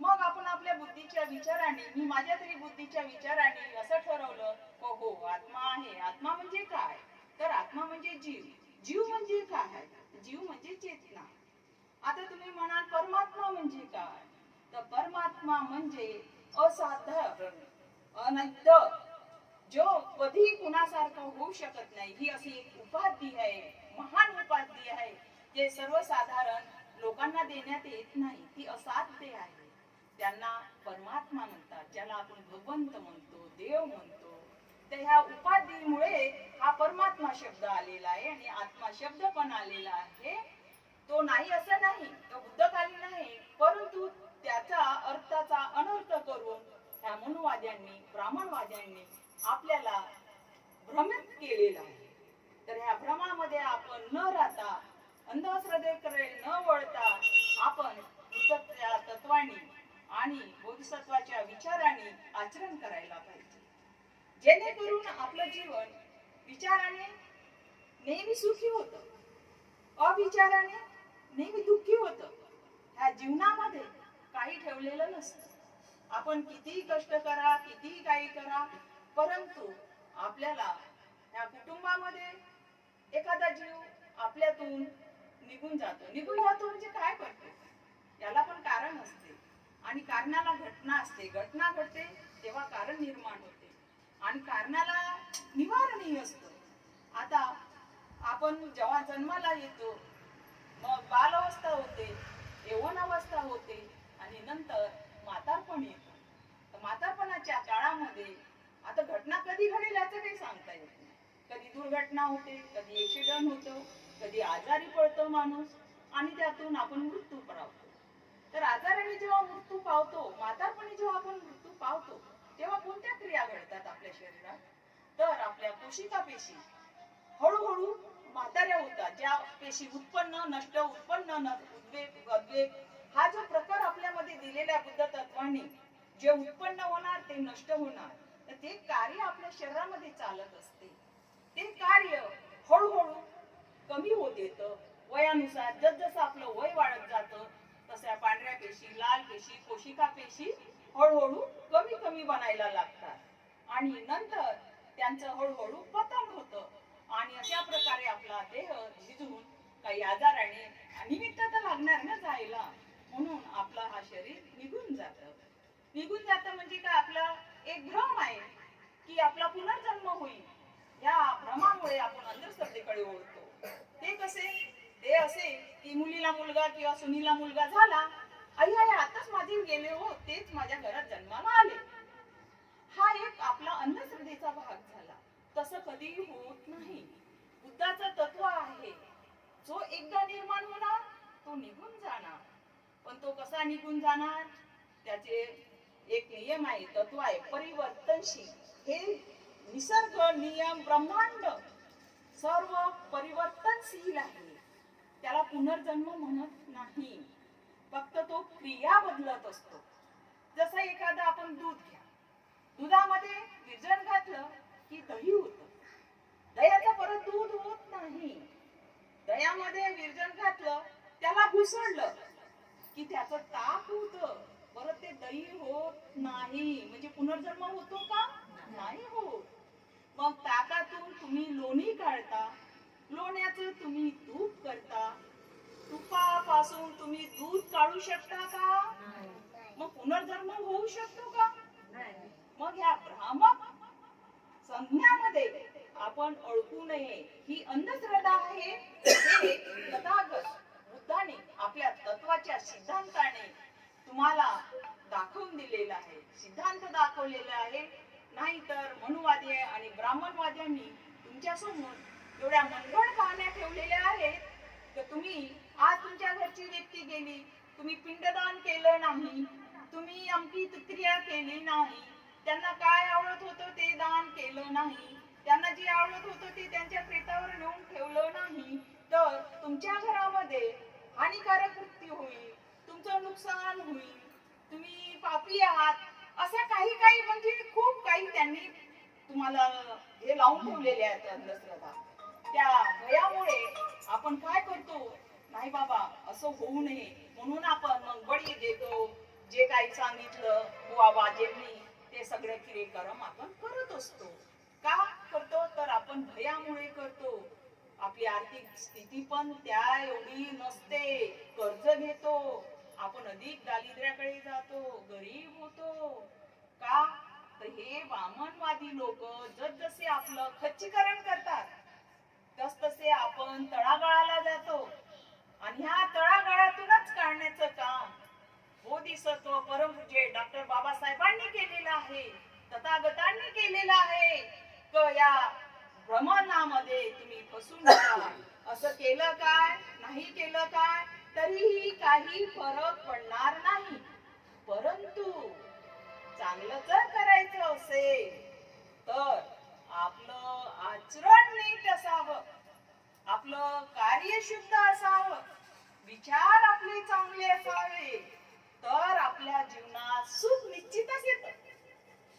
मग आपण आपल्या बुद्धीच्या विचाराने, मी माझ्या तरी बुद्धीच्या विचाराने असं ठरवलं, हो आत्मा आहे. आत्मा म्हणजे काय? तर आत्मा म्हणजे जीव. जीव म्हणजे काय? जीव म्हणजे चेतना. आता तुम्ही म्हणाल परमात्मा म्हणजे काय? तर परमात्मा म्हणजे असाधारण, अनंत, जो कधी कुणासारखं होऊ शकत नाही, ही अशी एक उपाधी आहे, महान उपाधी आहे, जे सर्वसाधारण लोकांना देण्यात येत नाही. ती असाध्य आहे. त्यांना परमात्मा म्हणतात, ज्याला आपण भगवंत म्हणतो, देव म्हणतो. तर ह्या उपाधीमुळे हा परमात्मा शब्द आलेला आहे आणि आत्मा शब्द पण आलेला आहे. तो नाही असं नाही, तो बुद्धकालीन आहे, परंतु त्याचा अर्थाचा अनर्थ करून ह्या मनुवाद्यांनी, ब्राह्मणवाद्यांनी आपल्याला भ्रमित केलेला आहे. तर ह्या भ्रमामध्ये आपण न राहता, अंधश्रद्धेकडे न वळता, आपण बुद्धाच्या तत्वानी आणि बोधिसत्वाच्या विचाराने आचरण करायला पाहिजे, जेणेकरून आपलं जीवन विचाराने नेहमी सुखी होतं, अविचाराने नेहमी दुःखी होतं. ह्या जीवनामध्ये काही ठेवलेलं नसतं. आपण कितीही कष्ट करा, कितीही काही करा, परंतु आपल्याला ह्या कुटुंबामध्ये एखादा जीव आपल्यातून निघून जातो म्हणजे काय करतो, याला पण कारण असते आणि कारणाला घटना असते. घटना घडते तेव्हा कारण निर्माण होते आणि कारणाला निवारणही असतं. आता आपण जेव्हा जन्माला येतो, मग बालअवस्था होते, यौवन अवस्था होते आणि नंतर म्हातारपण येतं. तर म्हातारपणाच्या काळामध्ये आता घटना कधी घडेल याचं काही सांगता येत नाही. कधी दुर्घटना होते, कधी ऍक्सिडेंट होतो, कधी आजारी पडतो माणूस आणि त्यातून आपण मृत्यू पावतो. तर आजाराने जेव्हा मृत्यू पावतो, म्हातारपणी जेव्हा आपण मृत्यू पावतो, तेव्हा कोणत्या क्रिया घडतात आपल्या शरीरात? तर आपल्या कोशिका पेशी हळूहळू म्हाताऱ्या होतात. ज्या पेशी उत्पन्न नष्ट, उत्पन्न उद्वेग उद्वेग, हा जो प्रकार आपल्यामध्ये दिलेल्या बुद्ध तत्वाने जे उत्पन्न होणार ते नष्ट होणार, तर ते कार्य आपल्या शरीरामध्ये चालत असते. ते कार्य हळूहळू कमी होत येतं वयानुसार. जसजसं आपलं वय वाढत जातं तशा पांढऱ्या पेशी, लाल पेशी, कोशिका पेशी हळूहळू कमी कमी बनायला लागतात आणि नंतर त्यांचं हळूहळू पतन होतं आणि अशा प्रकारे आपला देह झिजून काही आजाराने, निमित्त तर लागणार ना जायला, म्हणून आपला हा शरीर निघून जातं म्हणजे काय, आपला एक भ्रम आहे की आपला पुनर्जन्म होईल. या भ्रमामुळे आपण अंधश्रद्धेकडे ओढतो. ते कसे? ते असे की मुलीला मुलगा किंवा सुनीला मुलगा झाला, आई आताच माझे गेले हो, तेच माझ्या घरात जन्माला आले. हा एक आपला अंधश्रद्धेचा भाग झाला. तसं कधीही होत नाही. बुद्धाचं तत्व आहे, जो एकदा निर्माण होणार तो निघून जाणार. पण तो कसा निघून जाणार? त्याचे एक नियम आहे, तत्व आहे, परिवर्तनशील. हे निसर्ग, नियम, ब्रह्मांड सर्व परिवर्तनशील आहे. त्याला पुनर्जन्म म्हणत नाही, फक्त तो क्रिया बदलत असतो. जसं एखादं आपण दूध घ्या, दुधामध्ये विरजण घातलं की दही होतं. दह्याचं परत दूध होत नाही. दह्यामध्ये विरजण घातलं, त्याला घुसळलं की त्याचं ताक होतं, परत ते दही होत नाही. म्हणजे पुनर्जन्म होतो का? नाही होत. मग ताकातून तुम्ही लोणी काढता, लोण्याचं तुम्ही तूप करता, तुपापासून तुम्ही दूध काढू शकता का? मग पुनर्जन्म होऊ शकतो का? मग ह्या भ्रामक संज्ञामध्ये आपण अडकू नये. ही अंधश्रद्धा आहे. हे तथागत बुद्धाने आपल्या तत्वाच्या सिद्धांताने तुम्हाला दाखवून दिलेला आहे, सिद्धांत दाखवलेला आहे. नाहीतर मनुवादी आणि ब्राह्मणवाद्यांनी तुमच्यासमोर एवढ्या मनगड कहाण्या ठेवलेल्या आहेत तर तुम्ही आज तुमच्या घरची व्यक्ती गेली, तुम्ही पिंडदान केलं नाही, तुम्ही अमकी क्रिया केली नाही, त्यांना काय आवडत होतं ते दान केलं नाही, त्यांना जे आवडत होतं ते त्यांच्या प्रेतावर नेऊन ठेवलं नाही, तर तुमच्या घरामध्ये हानिकारक कृत्य होईल, तुमचं नुकसान होईल, तुम्ही पापी आहात, असं काही काही म्हणजे खूप काही त्यांनी तुम्हाला हे लावून ठेवलेले आहेत अंधश्रद्धा. त्या भयामुळे आपण काय करतो, नाही बाबा असं होऊ नये म्हणून आपण मग बळी देतो. जे काही सांगितलं बुवा बाजेंनी ते सगळे क्रियाक्रम आपण करत असतो. का करतो तर आपण भयामुळे करतो. आपली आर्थिक स्थिती पण त्या एवढी नसते, कर्ज घेतो, आपण अधिक दारिद्र्याकडे जातो, गरीब होतो. का तर हे वामनवादी लोक जसजसे आपलं खच्चीकरण करतात तसतसे आपण तळागाळाला जातो आणि ह्या तळागाळातूनच काढण्याचं काम बोधिसत्व परमपूज्य डॉक्टर बाबासाहेबांनी केलेलं आहे, तथागतांनी केलेलं आहे. या भ्रमणामध्ये तुम्ही फसून नका. असं केलं काय नाही केलं काय तरीही काही फरक पडणार नाही. परंतु चांगलं जर करायचं असेल तर आपलं आचरण नीट असावं, आपलं कार्य शुद्ध असावं, विचार आपले चांगले असावे, तर आपल्या जीवनात सुख निश्चितच येतं,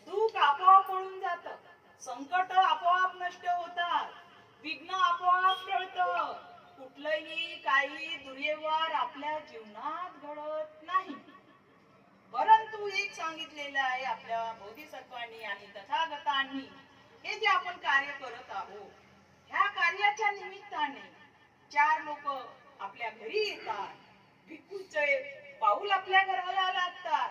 दुःख आपोआप पळून जातं, संकट आपोआप नष्ट होतात, विघ्न आपोआप टळतं, कुठलंही काही दुर्व्यवहार आपल्या जीवनात घडत नाही. परंतु एक सांगितलेलं आहे आपल्या बोधिसत्वांनी आणि तथागतांनी, हे जे आपण कार्य करत आहोत ह्या कार्याच्या निमित्ताने चार लोक आपल्या घरी येतात, भिक्खूचे पाऊल आपल्या घराला लागतात,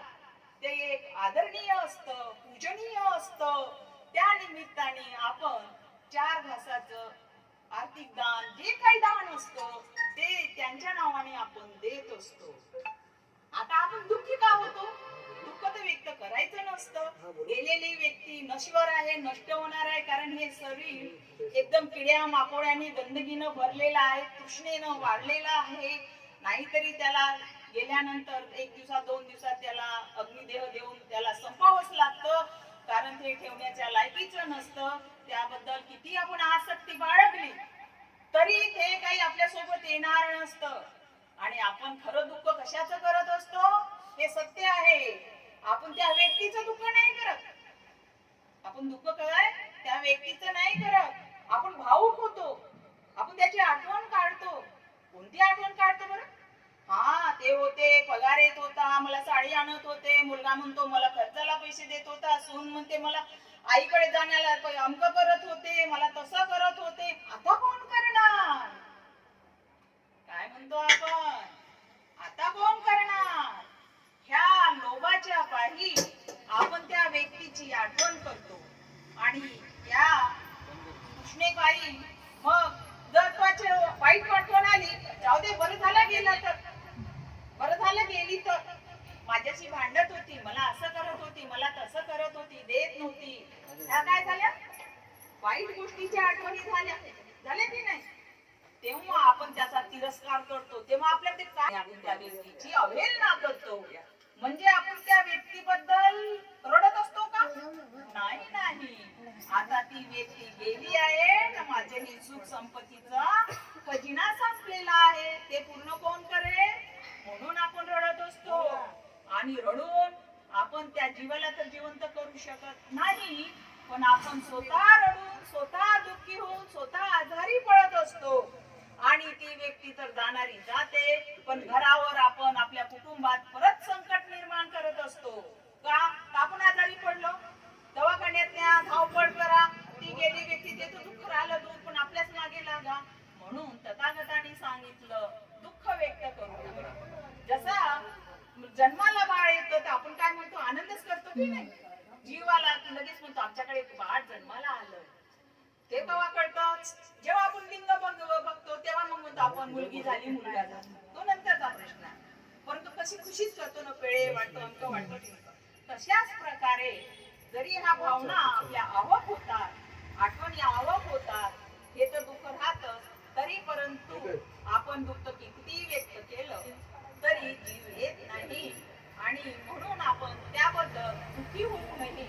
ते एक आदरणीय असतं, पूजनीय असतं. त्या निमित्ताने आपण चार घासाचं आर्थिक दान जे काही दान असतं ते त्यांच्या नावाने आपण देत असतो. आता आपण दुःखी का होतो? दुःख तर व्यक्त करायचं नसतं. गेलेली व्यक्ती नश्वर आहे, नष्ट होणार आहे, कारण हे शरीर एकदम किड्या माकोड्याने गंदगीनं भरलेलं आहे, तृष्णेनं वाढलेलं आहे. नाहीतरी त्याला गेल्यानंतर एक दिवसात दोन दिवसात त्याला अग्निदेह देऊन त्याला संपावंच लागतं, कारण ते ठेवण्याच्या लायकीचं नसतं. त्याबद्दल किती आपण आसक्ती बाळगली तरी ते काही आपल्या सोबत येणार नसतं. आणि आपण खरं दुःख कशाचं करत असतो हे सत्य आहे. आपण त्या व्यक्तीचं दुःख नाही करत, आपण दुःख काय त्या व्यक्तीचं नाही करत, आपण भावुक होतो, आपण त्याची आठवण काढतो. कोणती आठवण काढतो बरं? हा ते होते, पगार येत होता, मला साडी आणत होते, मुलगा म्हणतो मला खर्चाला पैसे देत होता, सून म्हणते मला आईकडे जाण्याला अमक करत होते, मला तसं करत होते. आता कोण करणार? काय म्हणतो आपण? आता कोण करणार? ह्या लोभाच्या पायी आपण त्या व्यक्तीची आठवण करतो आणि त्या कृष्णेपायी मग जर त्याची वाईट आठवण आली, जाऊ दे बरं झालं गेला तर, बरं झालं गेली तर, माझ्याशी भांडत होती, मला असं करत होती, मला तसं करत होती, देत नव्हती, ह्या काय झाल्या? वाईट गोष्टीच्या आठवणी झाल्या की नाही? तेव्हा आपण त्याचा तिरस्कार करतो, तेव्हा आपल्या ते काय आपण त्या व्यक्तीची अवहेलना करतो. म्हणजे आपण त्या व्यक्तीबद्दल रडत असतो का? नाही. आता ती व्यक्ती गेली आहे ना, माझे ही सुख संपत्तीचा खजिना संपलेला आहे, ते पूर्ण कोण करेल? म्हणून आपण रडत असतो. आणि रडून आपण त्या जीवाला तर जिवंत करू शकत नाही, पण आपण स्वतः रडून, स्वतः दुःखी होऊन, स्वतः आजारी पडत असतो. आणि ती व्यक्ती तर जाणारी जाते, पण घरावर आपण आपल्या कुटुंबात परत संकट निर्माण करत असतो. का? आपण आजारी पडलो, दवाखान्यात न्या, धावपळ करा, ती गेली व्यक्ती देतो दुःख राहिलं दूर, पण आपल्याच मागे लागा. म्हणून तथागतांनी सांगितलं दुःख व्यक्त करू नका. जसा जन्माला बाळ येतं तर आपण काय म्हणतो? आनंदच करतो की नाही? जीवाला की लगेच म्हणतो आमच्याकडे बाळ जन्माला आलं. ते केव्हा कळतं? जेव्हा आपण लिंग बघतो तेव्हा मग म्हणतो आपण मुलगी झाली, मुलगा झाला, तो नंतरचा प्रश्न आहे. परंतु कशी खुशीच करतो ना, पेळे वाटतो, अंक वाटतो. तशाच प्रकारे जरी ह्या भावना आपल्या आवक होतात, आठवणी आवक होतात, हे तर दुःख राहतं, तरी परंतु आपण दुःख किती व्यक्त केलं तरी जीव येत नाही. आणि म्हणून आपण त्याबद्दल दुःखी होऊ नये.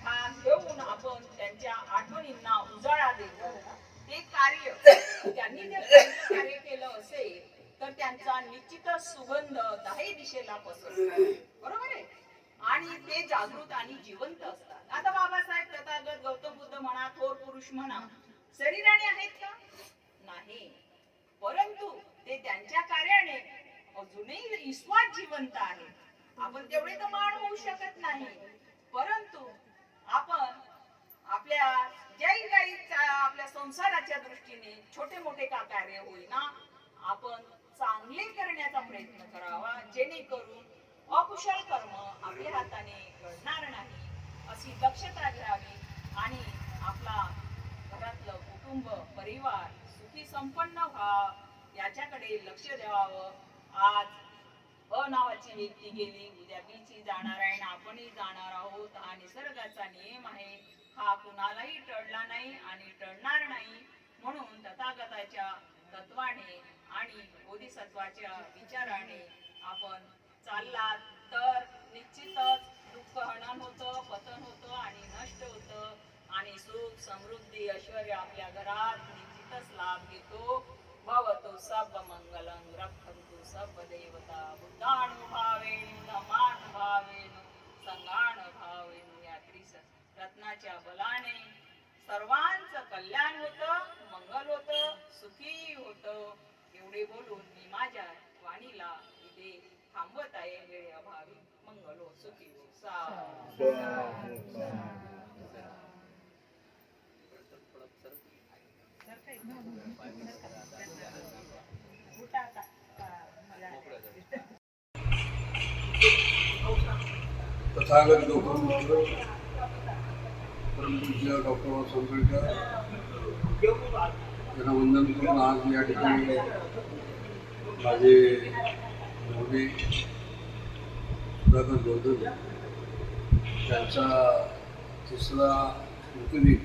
हा घेऊन आपण त्यांच्या आठवणींना उजाळा देतो. ते कार्य त्यांनी जर चांगलं कार्य केलं असेल तर त्यांचा निश्चितच सुगंध दाही दिशेला पसरतो. बरोबर आहे. आणि ते जागृत आणि जिवंत असतात. आता बाबासाहेब, तथागत, गौतम बुद्ध म्हणा, थोर पुरुष म्हणा, शरीराने आहेत का? नाही. परंतु ते त्यांच्या कार्याने अजूनही विश्वास जिवंत आहे. आपण तेवढे तर मान होऊ शकत नाही, परंतु आपण आपल्या ज्याही काही आपल्या संसाराच्या दृष्टीने छोटे मोठे का कार्य होईना आपण चांगले करण्याचा प्रयत्न करावा, जेणेकरून अकुशल कर्म आपल्या हाताने घडणार नाही अशी दक्षता घ्यावी आणि आपला घरातलं कुटुंब परिवार सुखी संपन्न व्हावा याच्याकडे लक्ष द्यावं. आज अ नावाची व्यक्ती गेली, उद्या बी ची जाणार आहे आणि आपणही जाणार आहोत. हा निसर्गाचा नियम आहे. हा कुणालाही टळला नाही आणि टळणार नाही. म्हणून तथागताच्या तत्वाने आणि बोधिसत्वाच्या विचाराने आपण चाललात तर निश्चितच दुःख हनन होतं, पतन होतं आणि नष्ट होतं आणि सुख समृद्धी ऐश्वर्य आपल्या घरात निश्चितच लाभ घेतो. भवतु सब मंगलं रक्षन्तु सब देवता बुद्धानुभावेन धम्मानुभावेन संघानुभावेन या रत्नाच्या बलाने सर्वांचं कल्याण होतं, मंगल होतं, सुखी होतं. एवढे बोलून मी माझ्या वाणीला इथे थांबवत आहे. वेळेअभावी मंगल हो, सुखी हो. तथागत गौतम बुद्ध परमपूज्य डॉक्टर आंबेडकर यांना वंदन करून आज या ठिकाणी माझे नवरे सुधाकर गौतम यांचा तिसरा स्मृतिदिन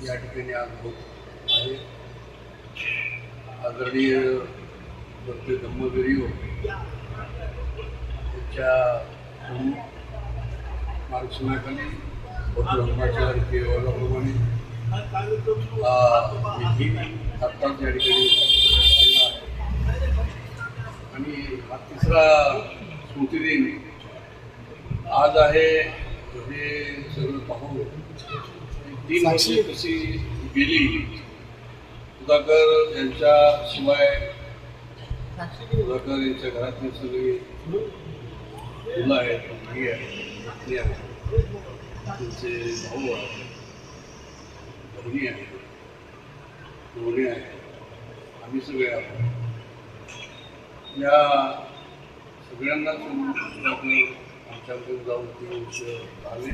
या ठिकाणी आज होत आहे. आदरणीय डॉक्टर धम्मवीर यांच्या मार्गदर्शनाखाली ब्रह्माचार्य केवळाप्रमाणे निधी आत्ताच या ठिकाणी झालेला आहे आणि हा तिसरा स्मृतिदिन आज आहे. हे सगळं पाहून 3 वर्षे कशी गेली. सुधाकर यांच्याशिवाय सुधाकर यांच्या घरातली सगळी मुलं आहेत, मुलगी आहेत, पत्नी आहेत, त्यांचे भाऊ आहेत, बहिणी आहेत, दोन्ही आहेत, आम्ही सगळे आहोत. या सगळ्यांना सुधाकर आमच्याकडे जाऊन 3 वर्ष झाले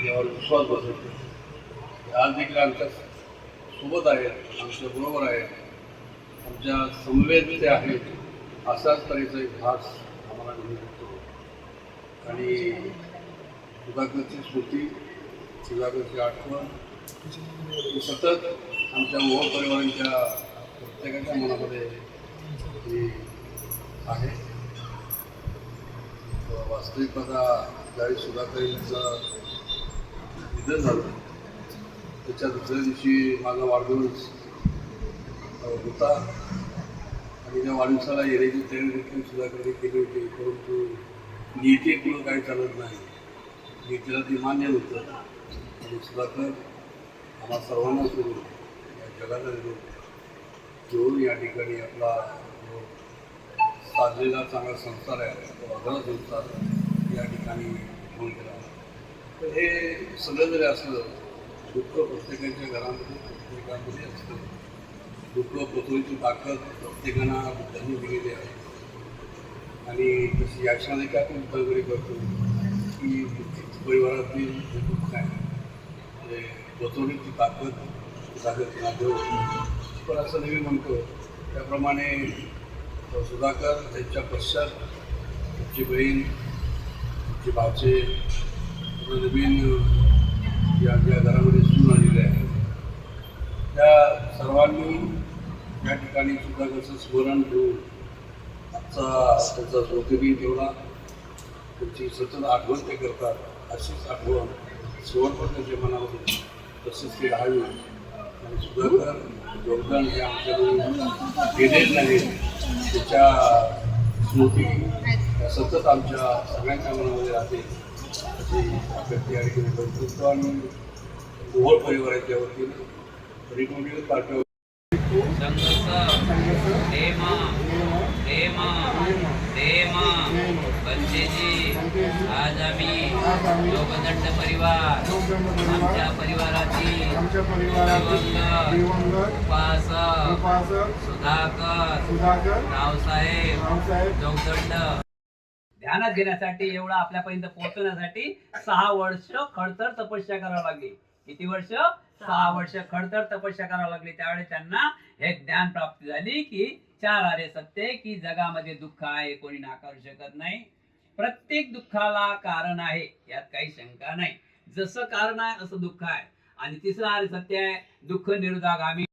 यावर विश्वास बसवतो. आज देखील आमच्या सोबत आहेत, आमच्या बरोबर आहेत, आमच्या समवेत ते आहेत. असाच तऱ्हेचा एक भास आम्हाला मिळू शकतो आणि सुधाकरची स्मृती, सुधाकरची आठवण सतत आमच्या मोह परिवारांच्या प्रत्येकाच्या मनामध्ये ही आहे. वास्तविक आता ज्यावेळी सुधाकर यांचं निधन झालं त्याच्या दुसऱ्या दिवशी माझा वाढदिवस होता आणि त्या वाढदिवसाला येण्याची तयारी देखील सुधाकरने केली होती. परंतु नीतीकडून काही चालत नाही, नीतीला ती मान्य नव्हतं आणि सुधाकर आम्हा सर्वांना सोडून या जगाला घेऊन या ठिकाणी आपला जो साधलेला चांगला संसार आहे तो आग्रह संसार या ठिकाणी घेऊन गेला. तर हे सगळं जरी असलं, दुःख प्रत्येकाच्या घरामध्ये प्रत्येकामध्ये असतं. दुःख पोचवायची ताकद प्रत्येकांना बुद्धांनी दिलेली आहे आणि तशी याक्षाने आपण बुद्धाकडे करतो की परिवारातील जे दुःख आहे ते पोचवण्याची ताकद सुधाकर नादेव. पण असं नेहमी म्हणतो त्याप्रमाणे सुधाकर त्यांच्या पश्चात त्यांची बहीण, त्यांचे भाचे, नवीन ज्या ज्या घरामध्ये सून आलेले आहेत त्या सर्वांनी या ठिकाणी सुधाकरचं स्मरण ठेवून आजचा त्यांचा स्मृतिदिन ठेवला. त्यांची सतत आठवण ते करतात. अशीच आठवण शेवटपर्यंत जे मनामध्ये तसंच ते राहावी आणि सुधाकर योगदान जे आमच्याकडून गेलेलं नाही त्याच्या स्मृती सतत आमच्या सगळ्यांच्या मनामध्ये राहते अशी अपेक्षा या ठिकाणी करतो आणि ओव्हर परिवाराच्या वतीने रिपब्लिकन पार्टी आज आम्ही योगदंड परिवार आमच्या परिवाराची दिवंगत उपासक सुधाकर रावसाहेब योगदंड ध्यानात घेण्यासाठी एवढा आपल्यापर्यंत पोहोचण्यासाठी 6 वर्ष खडतर तपस्या करावी लागली. किती वर्ष? 6 वर्ष खडतर तपस्या करावी लागली. त्यावेळी त्यांना हे ज्ञान प्राप्त झाली की 4 आर्य सत्य की जगामध्ये दुःख आहे, कोणी नाकारू शकत नाही. प्रत्येक दुःखाला कारण आहे, यात काही शंका नाही. जसं कारण आहे असं दुःख आहे. आणि तिसरं आर्य सत्य आहे दुःख निरुदागामी.